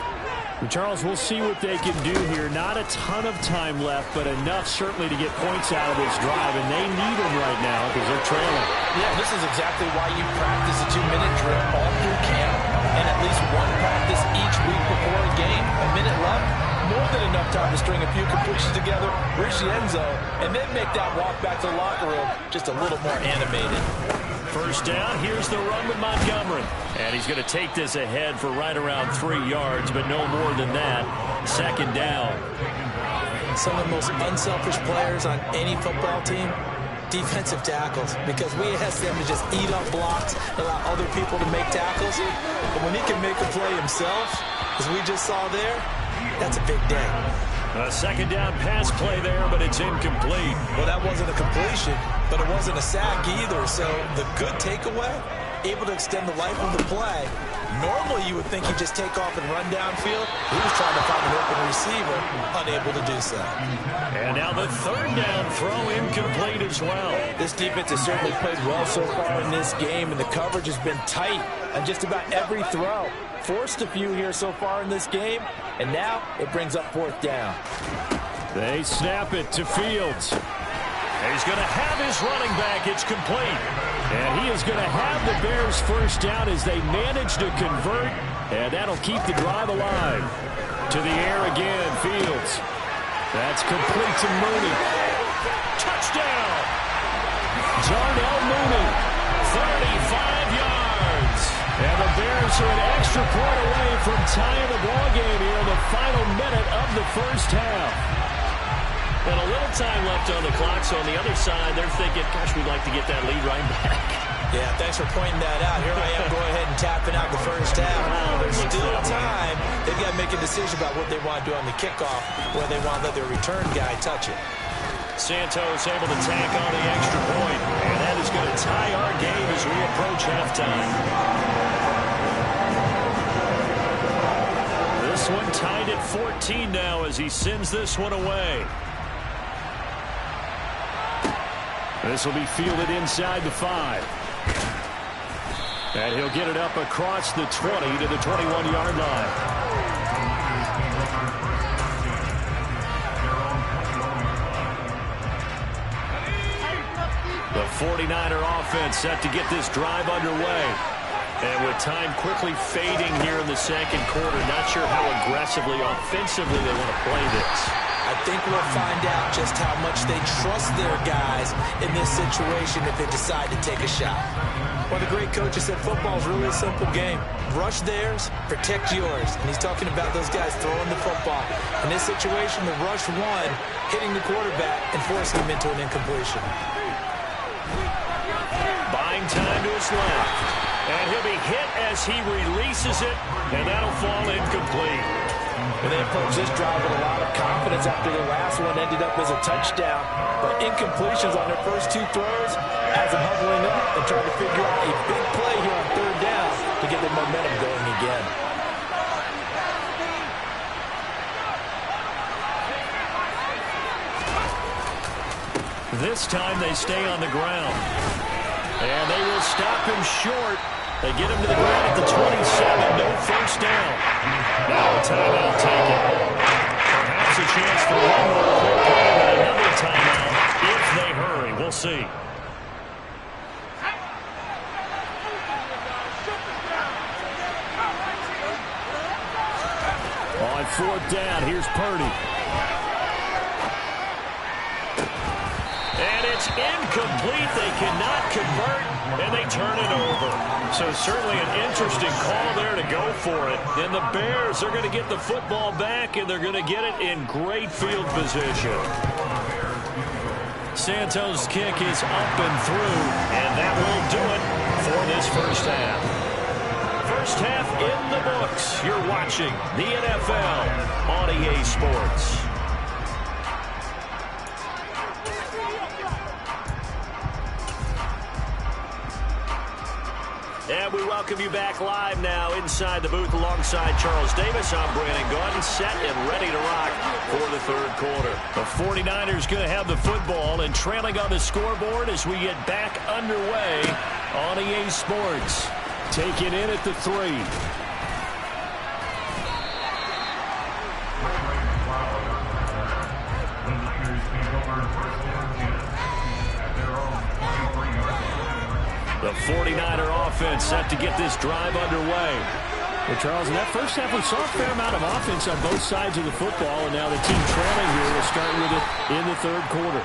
Charles, we'll see what they can do here. Not a ton of time left, but enough certainly to get points out of this drive, and they need them right now because they're trailing. Yeah, this is exactly why you practice a 2-minute drill all through camp and at least one practice each week before a game. A minute left, more than enough time to string a few completions together, reach the end zone, and then make that walk back to the locker room just a little more animated. First down, here's the run with Montgomery. And he's going to take this ahead for right around 3 yards, but no more than that. Second down. Some of the most unselfish players on any football team, defensive tackles, because we ask them to just eat up blocks, allow other people to make tackles. But when he can make a play himself, as we just saw there, that's a big day. A second down pass play there, but it's incomplete. Well, that wasn't a completion, but it wasn't a sack either. So the good takeaway, able to extend the life of the play. Normally you would think he'd just take off and run downfield. He was trying to find an open receiver, unable to do so. And now the third down throw incomplete as well. This defense has certainly played well so far in this game, and the coverage has been tight on just about every throw. Forced a few here so far in this game, and now it brings up fourth down. They snap it to Fields. He's going to have his running back. It's complete. And he is going to have the Bears first down as they manage to convert, and that'll keep the drive alive. To the air again, Fields. That's complete to Mooney. Touchdown! Darnell Mooney, 35 yards. And the Bears are an extra point away from tying the ball game here in the final minute of the first half. And a little time left on the clock, so on the other side, they're thinking, gosh, we'd like to get that lead right back. Yeah, thanks for pointing that out. Here I am going ahead and tapping out the first half. There's still time. They've got to make a decision about what they want to do on the kickoff, where they want to let their return guy touch it. Santos able to tack on the extra point, and that is going to tie our game as we approach halftime. This one tied at 14 now as he sends this one away. This will be fielded inside the 5. And he'll get it up across the 20 to the 21-yard line. The 49er offense set to get this drive underway. And with time quickly fading here in the second quarter, not sure how aggressively, offensively they want to play this. I think we'll find out just how much they trust their guys in this situation if they decide to take a shot. Well, the great coach has said football is really a simple game. Rush theirs, protect yours. And he's talking about those guys throwing the football. In this situation, the rush one, hitting the quarterback and forcing him into an incompletion. Buying time to his left. And he'll be hit as he releases it, and that'll fall incomplete. And they approach this drive with a lot of confidence after the last one ended up as a touchdown. But incompletions on their first 2 throws has them huddling up and trying to figure out a big play here on third down to get their momentum going again. This time they stay on the ground. And they will stop him short. They get him to the ground at the 27. No first down. Now a timeout taken. Perhaps a chance for one more quick play and another timeout if they hurry. We'll see. On fourth down, here's Purdy. And it's incomplete. They cannot convert, and they turn it over. So certainly an interesting call there to go for it. And the Bears are going to get the football back, and they're going to get it in great field position. Santos' kick is up and through, and that will do it for this first half. First half in the books. You're watching the NFL on EA Sports. And we welcome you back live now inside the booth alongside Charles Davis. I'm Brandon Gaudin, set and ready to rock for the third quarter. The 49ers going to have the football and trailing on the scoreboard as we get back underway on EA Sports. Taken in at the 3. The 49er offense set to get this drive underway. Well, Charles, in that first half, we saw a fair amount of offense on both sides of the football, and now the team trailing here will start with it in the third quarter.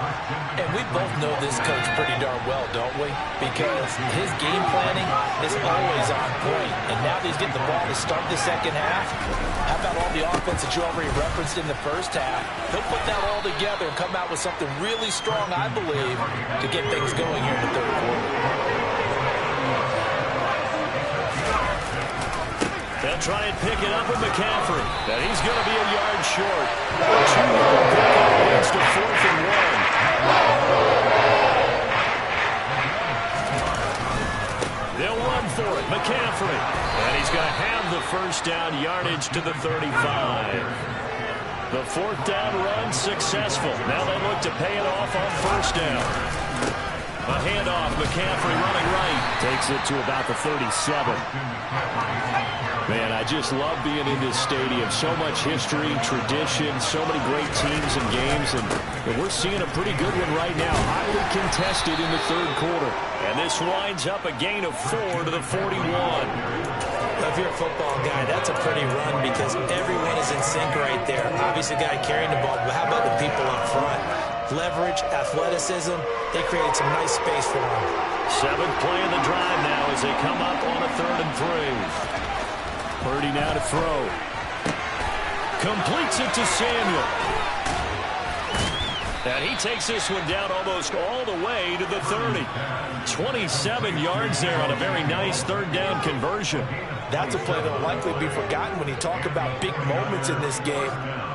And we both know this coach pretty darn well, don't we? Because his game planning is always on point. And now that he's getting the ball to start the second half, how about all the offense that you already referenced in the first half? He'll put that all together and come out with something really strong, I believe, to get things going here in the third quarter. They'll try and pick it up with McCaffrey. And he's going to be a yard short. 2-yard pickup leads to 4th and 1. They'll run for it. McCaffrey. And he's going to have the first down yardage to the 35. The 4th down run successful. Now they look to pay it off on first down. A handoff. McCaffrey running right. Takes it to about the 37. Man, I just love being in this stadium. So much history, tradition, so many great teams and games, and we're seeing a pretty good one right now. Highly contested in the third quarter. And this winds up a gain of 4 to the 41. If you're a football guy, that's a pretty run because everyone is in sync right there. Obviously, the guy carrying the ball, but how about the people up front? Leverage, athleticism, they created some nice space for him. 7th play of the drive now as they come up on a 3rd and 3. Purdy now to throw. Completes it to Samuel. And he takes this one down almost all the way to the 30. 27 yards there on a very nice 3rd down conversion. That's a play that will likely be forgotten when you talk about big moments in this game.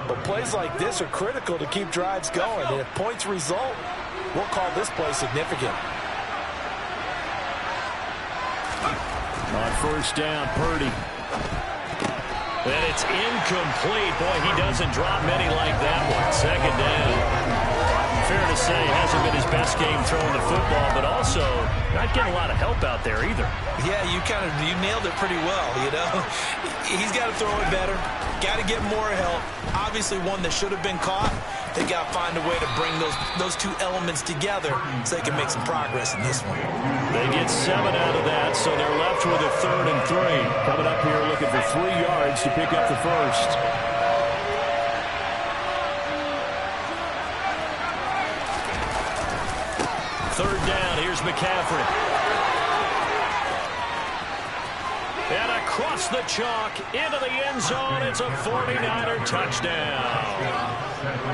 But plays like this are critical to keep drives going. And if points result, we'll call this play significant. On first down, Purdy. And it's incomplete. Boy, he doesn't drop many like that one. 2nd down. Fair to say, hasn't been his best game throwing the football, but also not getting a lot of help out there either. Yeah, you nailed it pretty well, you know. He's got to throw it better. Got to get more help. Obviously, one that should have been caught. They got to find a way to bring those two elements together so they can make some progress in this one. They get 7 out of that, so they're left with a 3rd and 3. Coming up here looking for 3 yards to pick up the first. Third down, here's McCaffrey. And across the chalk, into the end zone, it's a 49er touchdown.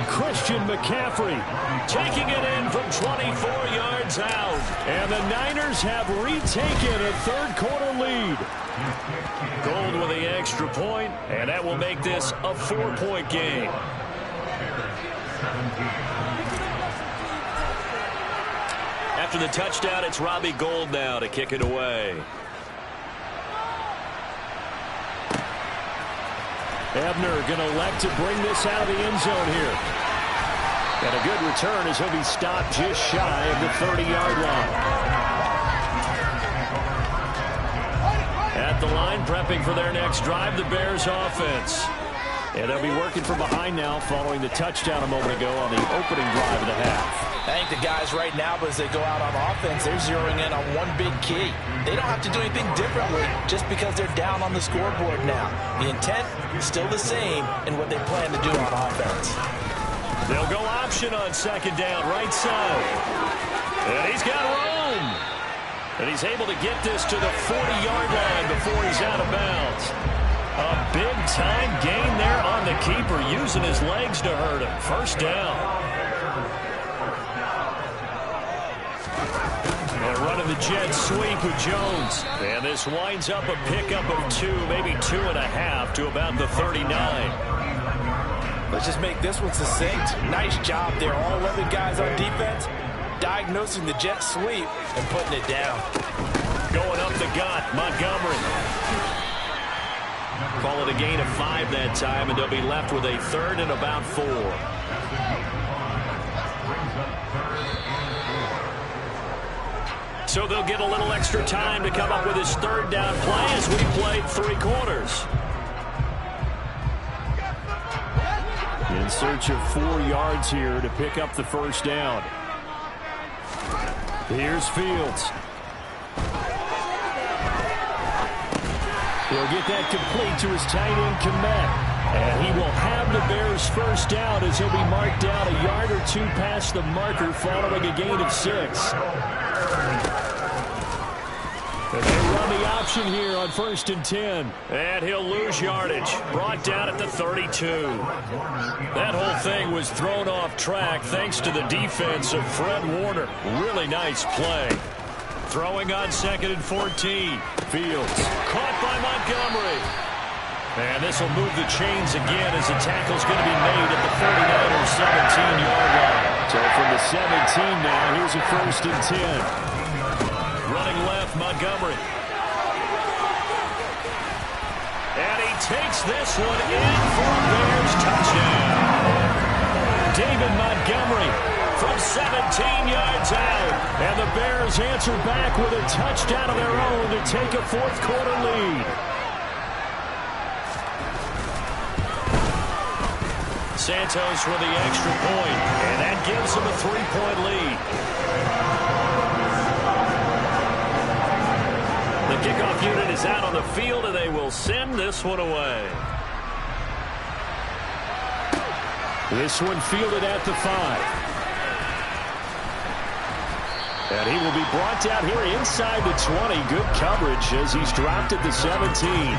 Christian McCaffrey taking it in from 24 yards out. And the Niners have retaken a third quarter lead. Gold with the extra point, and that will make this a 4-point game. After the touchdown, it's Robbie Gould now to kick it away. Ebner going to elect to bring this out of the end zone here. And a good return as he'll be stopped just shy of the 30-yard line. At the line, prepping for their next drive, the Bears offense. And they'll be working from behind now following the touchdown a moment ago on the opening drive of the half. I think the guys right now, as they go out on offense, they're zeroing in on one big key. They don't have to do anything differently just because they're down on the scoreboard now. The intent is still the same in what they plan to do on offense. They'll go option on 2nd down, right side. And he's got room. And he's able to get this to the 40-yard line before he's out of bounds. A big-time gain there on the keeper, using his legs to hurt him. First down. And running the jet sweep with Jones. And this winds up a pickup of 2, maybe 2.5 to about the 39. Let's just make this one succinct. Nice job there. All 11 guys on defense diagnosing the jet sweep and putting it down. Going up the gut, Montgomery. Call it a gain of 5 that time, and they'll be left with a 3rd and about 4. So they'll get a little extra time to come up with his 3rd down play as we played 3 quarters. search of 4 yards here to pick up the first down. Here's Fields. He'll get that complete to his tight end, Kmet. And he will have the Bears first down as he'll be marked down a yard or 2 past the marker following a gain of 6. And they run the option here on 1st and 10. And he'll lose yardage. Brought down at the 32. That whole thing was thrown off track thanks to the defense of Fred Warner. Really nice play. Throwing on 2nd and 14. Fields. Caught by Montgomery. And this will move the chains again as the tackle's going to be made at the 49ers 17-yard line. So from the 17 now, here's a 1st and 10. Running left, Montgomery. And he takes this one in for a Bears touchdown. David Montgomery from 17 yards out. And the Bears answer back with a touchdown of their own to take a 4th quarter lead. Santos with the extra point, and that gives them a 3-point lead. The kickoff unit is out on the field, and they will send this one away. This one fielded at the 5. And he will be brought down here inside the 20. Good coverage as he's dropped at the 17.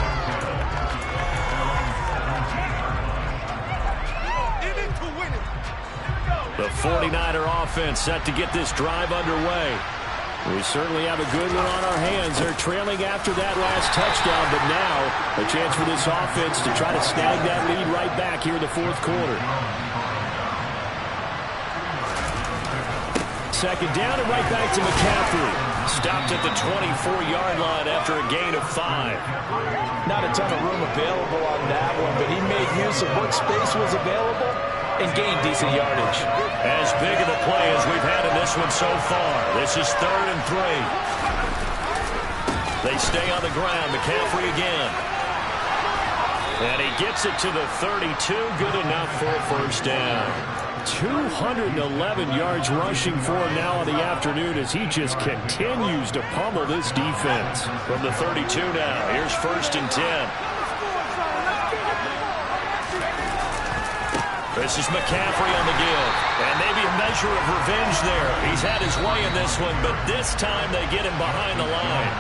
The 49er offense set to get this drive underway. We certainly have a good one on our hands. They're trailing after that last touchdown, but now a chance for this offense to try to snag that lead right back here in the 4th quarter. 2nd down and right back to McCaffrey. Stopped at the 24-yard line after a gain of 5. Not a ton of room available on that one, but he made use of what space was available and gained decent yardage. As big of a play as we've had in this one so far. This is 3rd and 3. They stay on the ground. McCaffrey again. And he gets it to the 32. Good enough for a first down. 211 yards rushing for him now in the afternoon as he just continues to pummel this defense. From the 32 now. Here's 1st and 10. This is McCaffrey on the give. And maybe a measure of revenge there. He's had his way in this one, but this time they get him behind the line.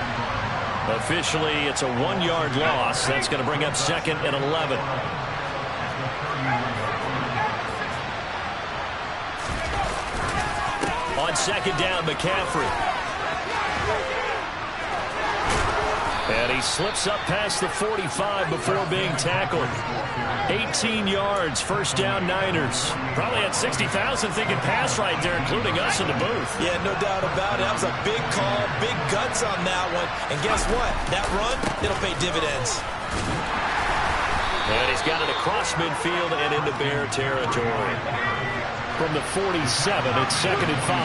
Officially, it's a 1-yard loss. That's going to bring up 2nd and 11. On 2nd down, McCaffrey. And he slips up past the 45 before being tackled. 18 yards, first down, Niners. Probably had 60,000 thinking pass right there, including us in the booth. Yeah, no doubt about it. That was a big call, big guts on that one. And guess what? That run, it'll pay dividends. And he's got it across midfield and into Bear territory. From the 47, it's 2nd and 5.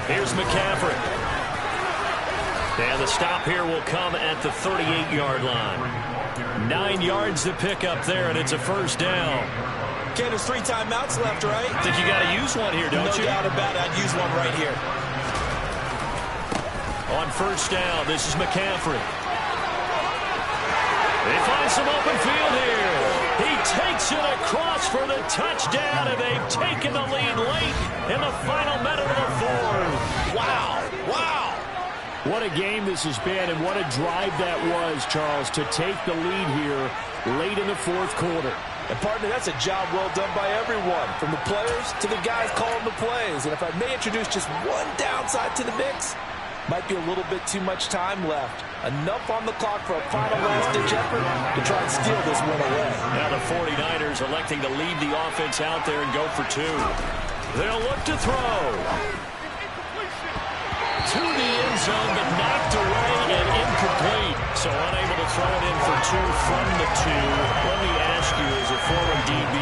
Here's McCaffrey. And the stop here will come at the 38-yard line. 9 yards to pick up there, and it's a first down. Ken, there's 3 timeouts left, right? I think you got to use one here, don't you? No doubt about it. I'd use one right here. On first down, this is McCaffrey. They find some open field here. He takes it across for the touchdown, and they've taken the lead late in the final minute of the 4th. Wow. Wow. What a game this has been, and what a drive that was, Charles, to take the lead here late in the 4th quarter. And, partner, that's a job well done by everyone, from the players to the guys calling the plays. And if I may introduce just one downside to the mix, might be a little bit too much time left. Enough on the clock for a final last-ditch effort to try and steal this one away. Now the 49ers electing to leave the offense out there and go for 2. They'll look to throw. To the end zone, but knocked away and incomplete. So unable to throw it in for 2 from the 2. Let me ask you, as a former DB,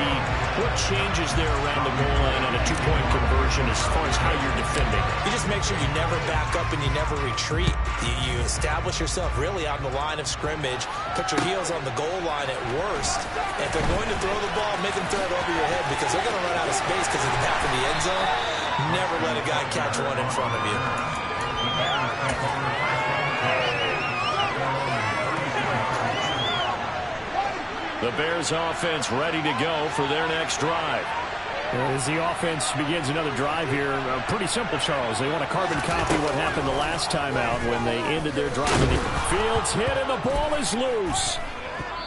what changes there around the goal line on a 2-point conversion as far as how you're defending? You just make sure you never back up and you never retreat. You establish yourself really on the line of scrimmage, put your heels on the goal line at worst. If they're going to throw the ball, make them throw it over your head because they're going to run out of space because of the back of the end zone. Never let a guy catch one in front of you. The Bears offense ready to go for their next drive. As the offense begins another drive here, pretty simple, Charles. They want to carbon copy what happened the last time out when they ended their drive. Fields hit and the ball is loose.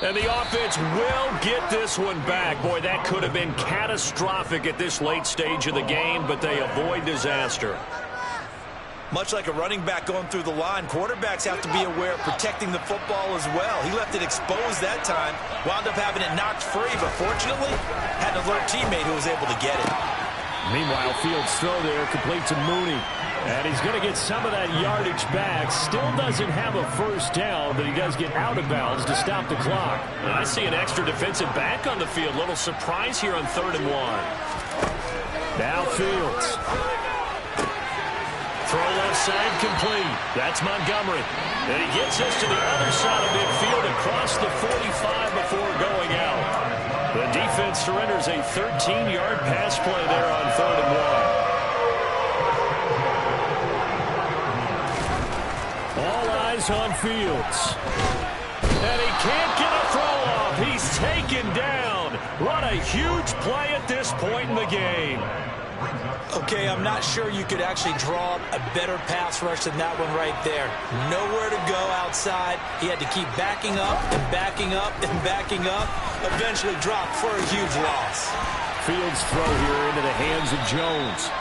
And the offense will get this one back. Boy, that could have been catastrophic at this late stage of the game, but they avoid disaster. Much like a running back going through the line, quarterbacks have to be aware of protecting the football as well. He left it exposed that time, wound up having it knocked free, but fortunately had an alert teammate who was able to get it. Meanwhile, Fields' throw there complete to Mooney. And he's going to get some of that yardage back. Still doesn't have a first down, but he does get out of bounds to stop the clock. I see an extra defensive back on the field. Little surprise here on 3rd and 1. Now Fields. Throw left side complete. That's Montgomery. And he gets us to the other side of midfield across the 45 before going out. The defense surrenders a 13-yard pass play there on 3rd and 1. All eyes on Fields. And he can't get a throw off. He's taken down. What a huge play at this point in the game. Okay, I'm not sure you could actually draw up a better pass rush than that one right there. Nowhere to go outside. He had to keep backing up and backing up and backing up. Eventually dropped for a huge loss. Fields' throw here into the hands of Jones.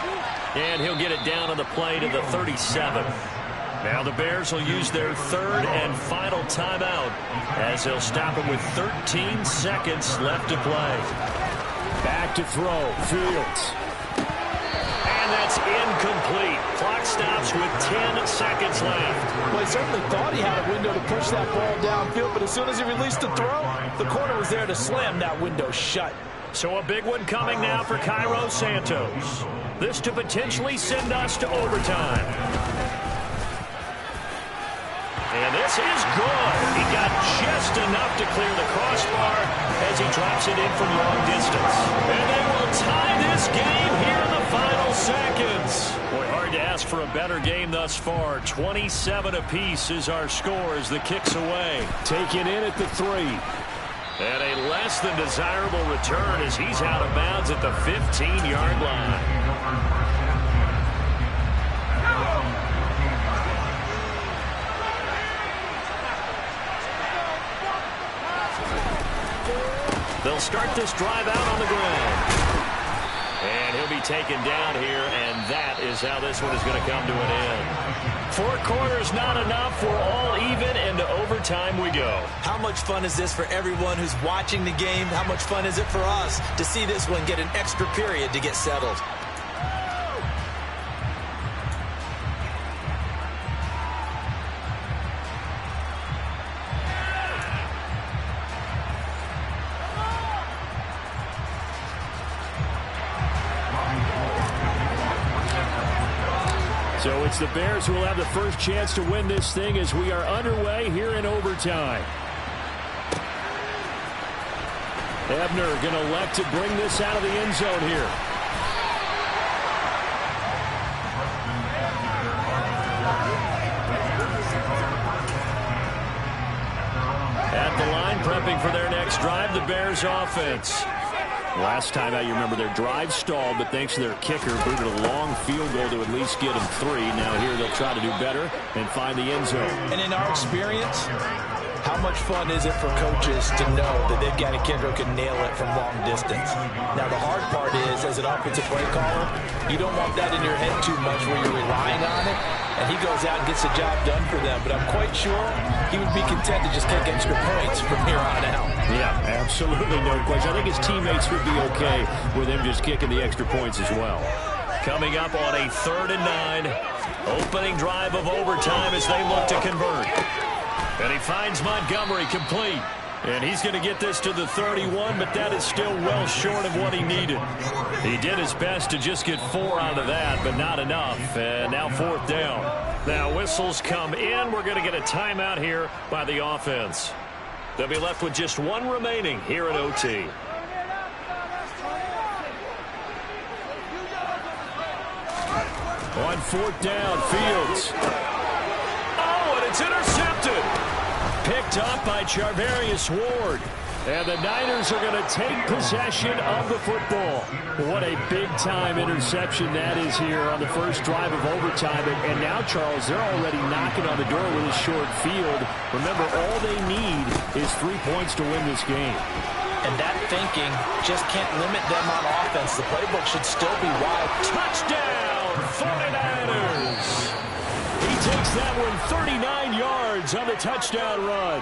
And he'll get it down on the play to the 37. Now the Bears will use their 3rd and final timeout as they'll stop him with 13 seconds left to play. Back to throw. Fields. And that's incomplete. Clock stops with 10 seconds left. Well, he certainly thought he had a window to push that ball downfield, but as soon as he released the throw, the corner was there to slam that window shut. So a big one coming now for Cairo Santos. This to potentially send us to overtime. And this is good. He got just enough to clear the crossbar as he drops it in from long distance. And they will tie this game here in the final seconds. Boy, hard to ask for a better game thus far. 27 apiece is our score as the kick's away. Taken in at the 3. And a less than desirable return as he's out of bounds at the 15-yard line. They'll start this drive out on the ground. And he'll be taken down here, and that is how this one is going to come to an end. 4 quarters not enough. We're all even, and to overtime we go. How much fun is this for everyone who's watching the game? How much fun is it for us to see this one get an extra period to get settled? So it's the Bears who will have the first chance to win this thing as we are underway here in overtime. Ebner going to elect to bring this out of the end zone here. At the line, prepping for their next drive, the Bears offense. Last time out, you remember their drive stalled, but thanks to their kicker, booted a long field goal to at least get them 3. Now here they'll try to do better and find the end zone. And in our experience, how much fun is it for coaches to know that they've got a kicker who can nail it from long distance? Now the hard part is, as an offensive play caller, you don't want that in your head too much where you're relying on it, and he goes out and gets the job done for them. But I'm quite sure he would be content to just kick extra points from here on out. Yeah, absolutely no question. I think his teammates would be okay with him just kicking the extra points as well. Coming up on a 3rd and 9. Opening drive of overtime as they look to convert. And he finds Montgomery complete. And he's going to get this to the 31, but that is still well short of what he needed. He did his best to just get 4 out of that, but not enough. And now 4th down. Now whistles come in. We're going to get a timeout here by the offense. They'll be left with just 1 remaining here at OT. On 4th down, Fields. Oh, and it's intercepted. Picked up by Charvarius Ward. And the Niners are going to take possession of the football. What a big-time interception that is here on the first drive of overtime. And now, Charles, they're already knocking on the door with a short field. Remember, all they need is 3 points to win this game. And that thinking just can't limit them on offense. The playbook should still be wide. Touchdown, 49ers. He takes that one 39 yards on the touchdown run.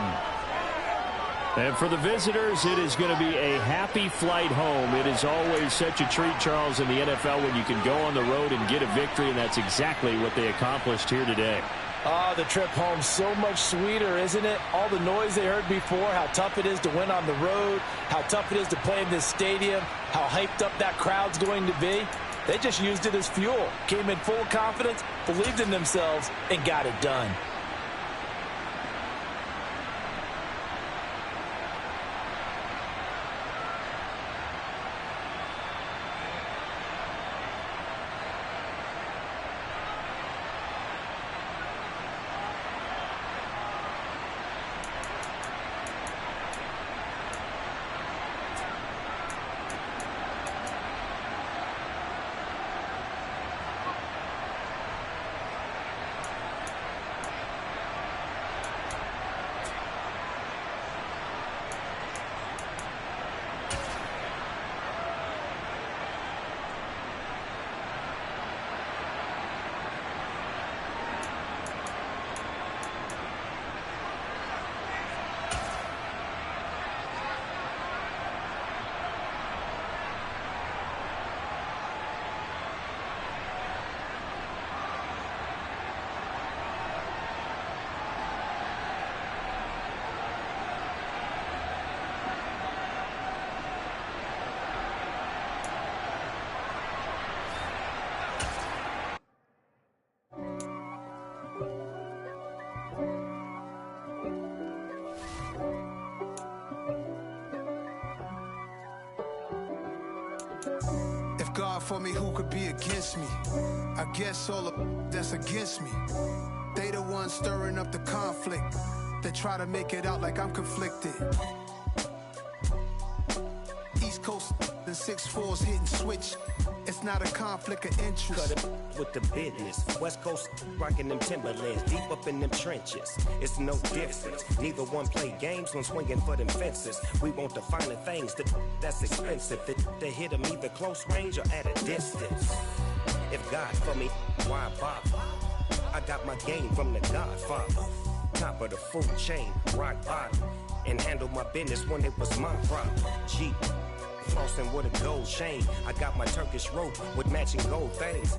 And for the visitors, it is going to be a happy flight home. It is always such a treat, Charles, in the NFL when you can go on the road and get a victory, and that's exactly what they accomplished here today. Oh, the trip home so much sweeter, isn't it? All the noise they heard before, how tough it is to win on the road, how tough it is to play in this stadium, how hyped up that crowd's going to be. They just used it as fuel, came in full confidence, believed in themselves, and got it done. God for me, who could be against me? I guess all of that's against me. They the ones stirring up the conflict. They try to make it out like I'm conflicted. East Coast and 6'4s hitting switch. It's not a conflict of interest. Cut it with the business. West Coast rocking them Timberlands, deep up in them trenches. It's no difference. Neither one play games when swinging for them fences. We want the finer things that's expensive. They hit them either close range or at a distance. If God for me, why bother? I got my game from the Godfather. Top of the food chain, rock bottom. And handle my business when it was my problem. Jeep. Flossing with a gold chain. I got my Turkish rope with matching gold things.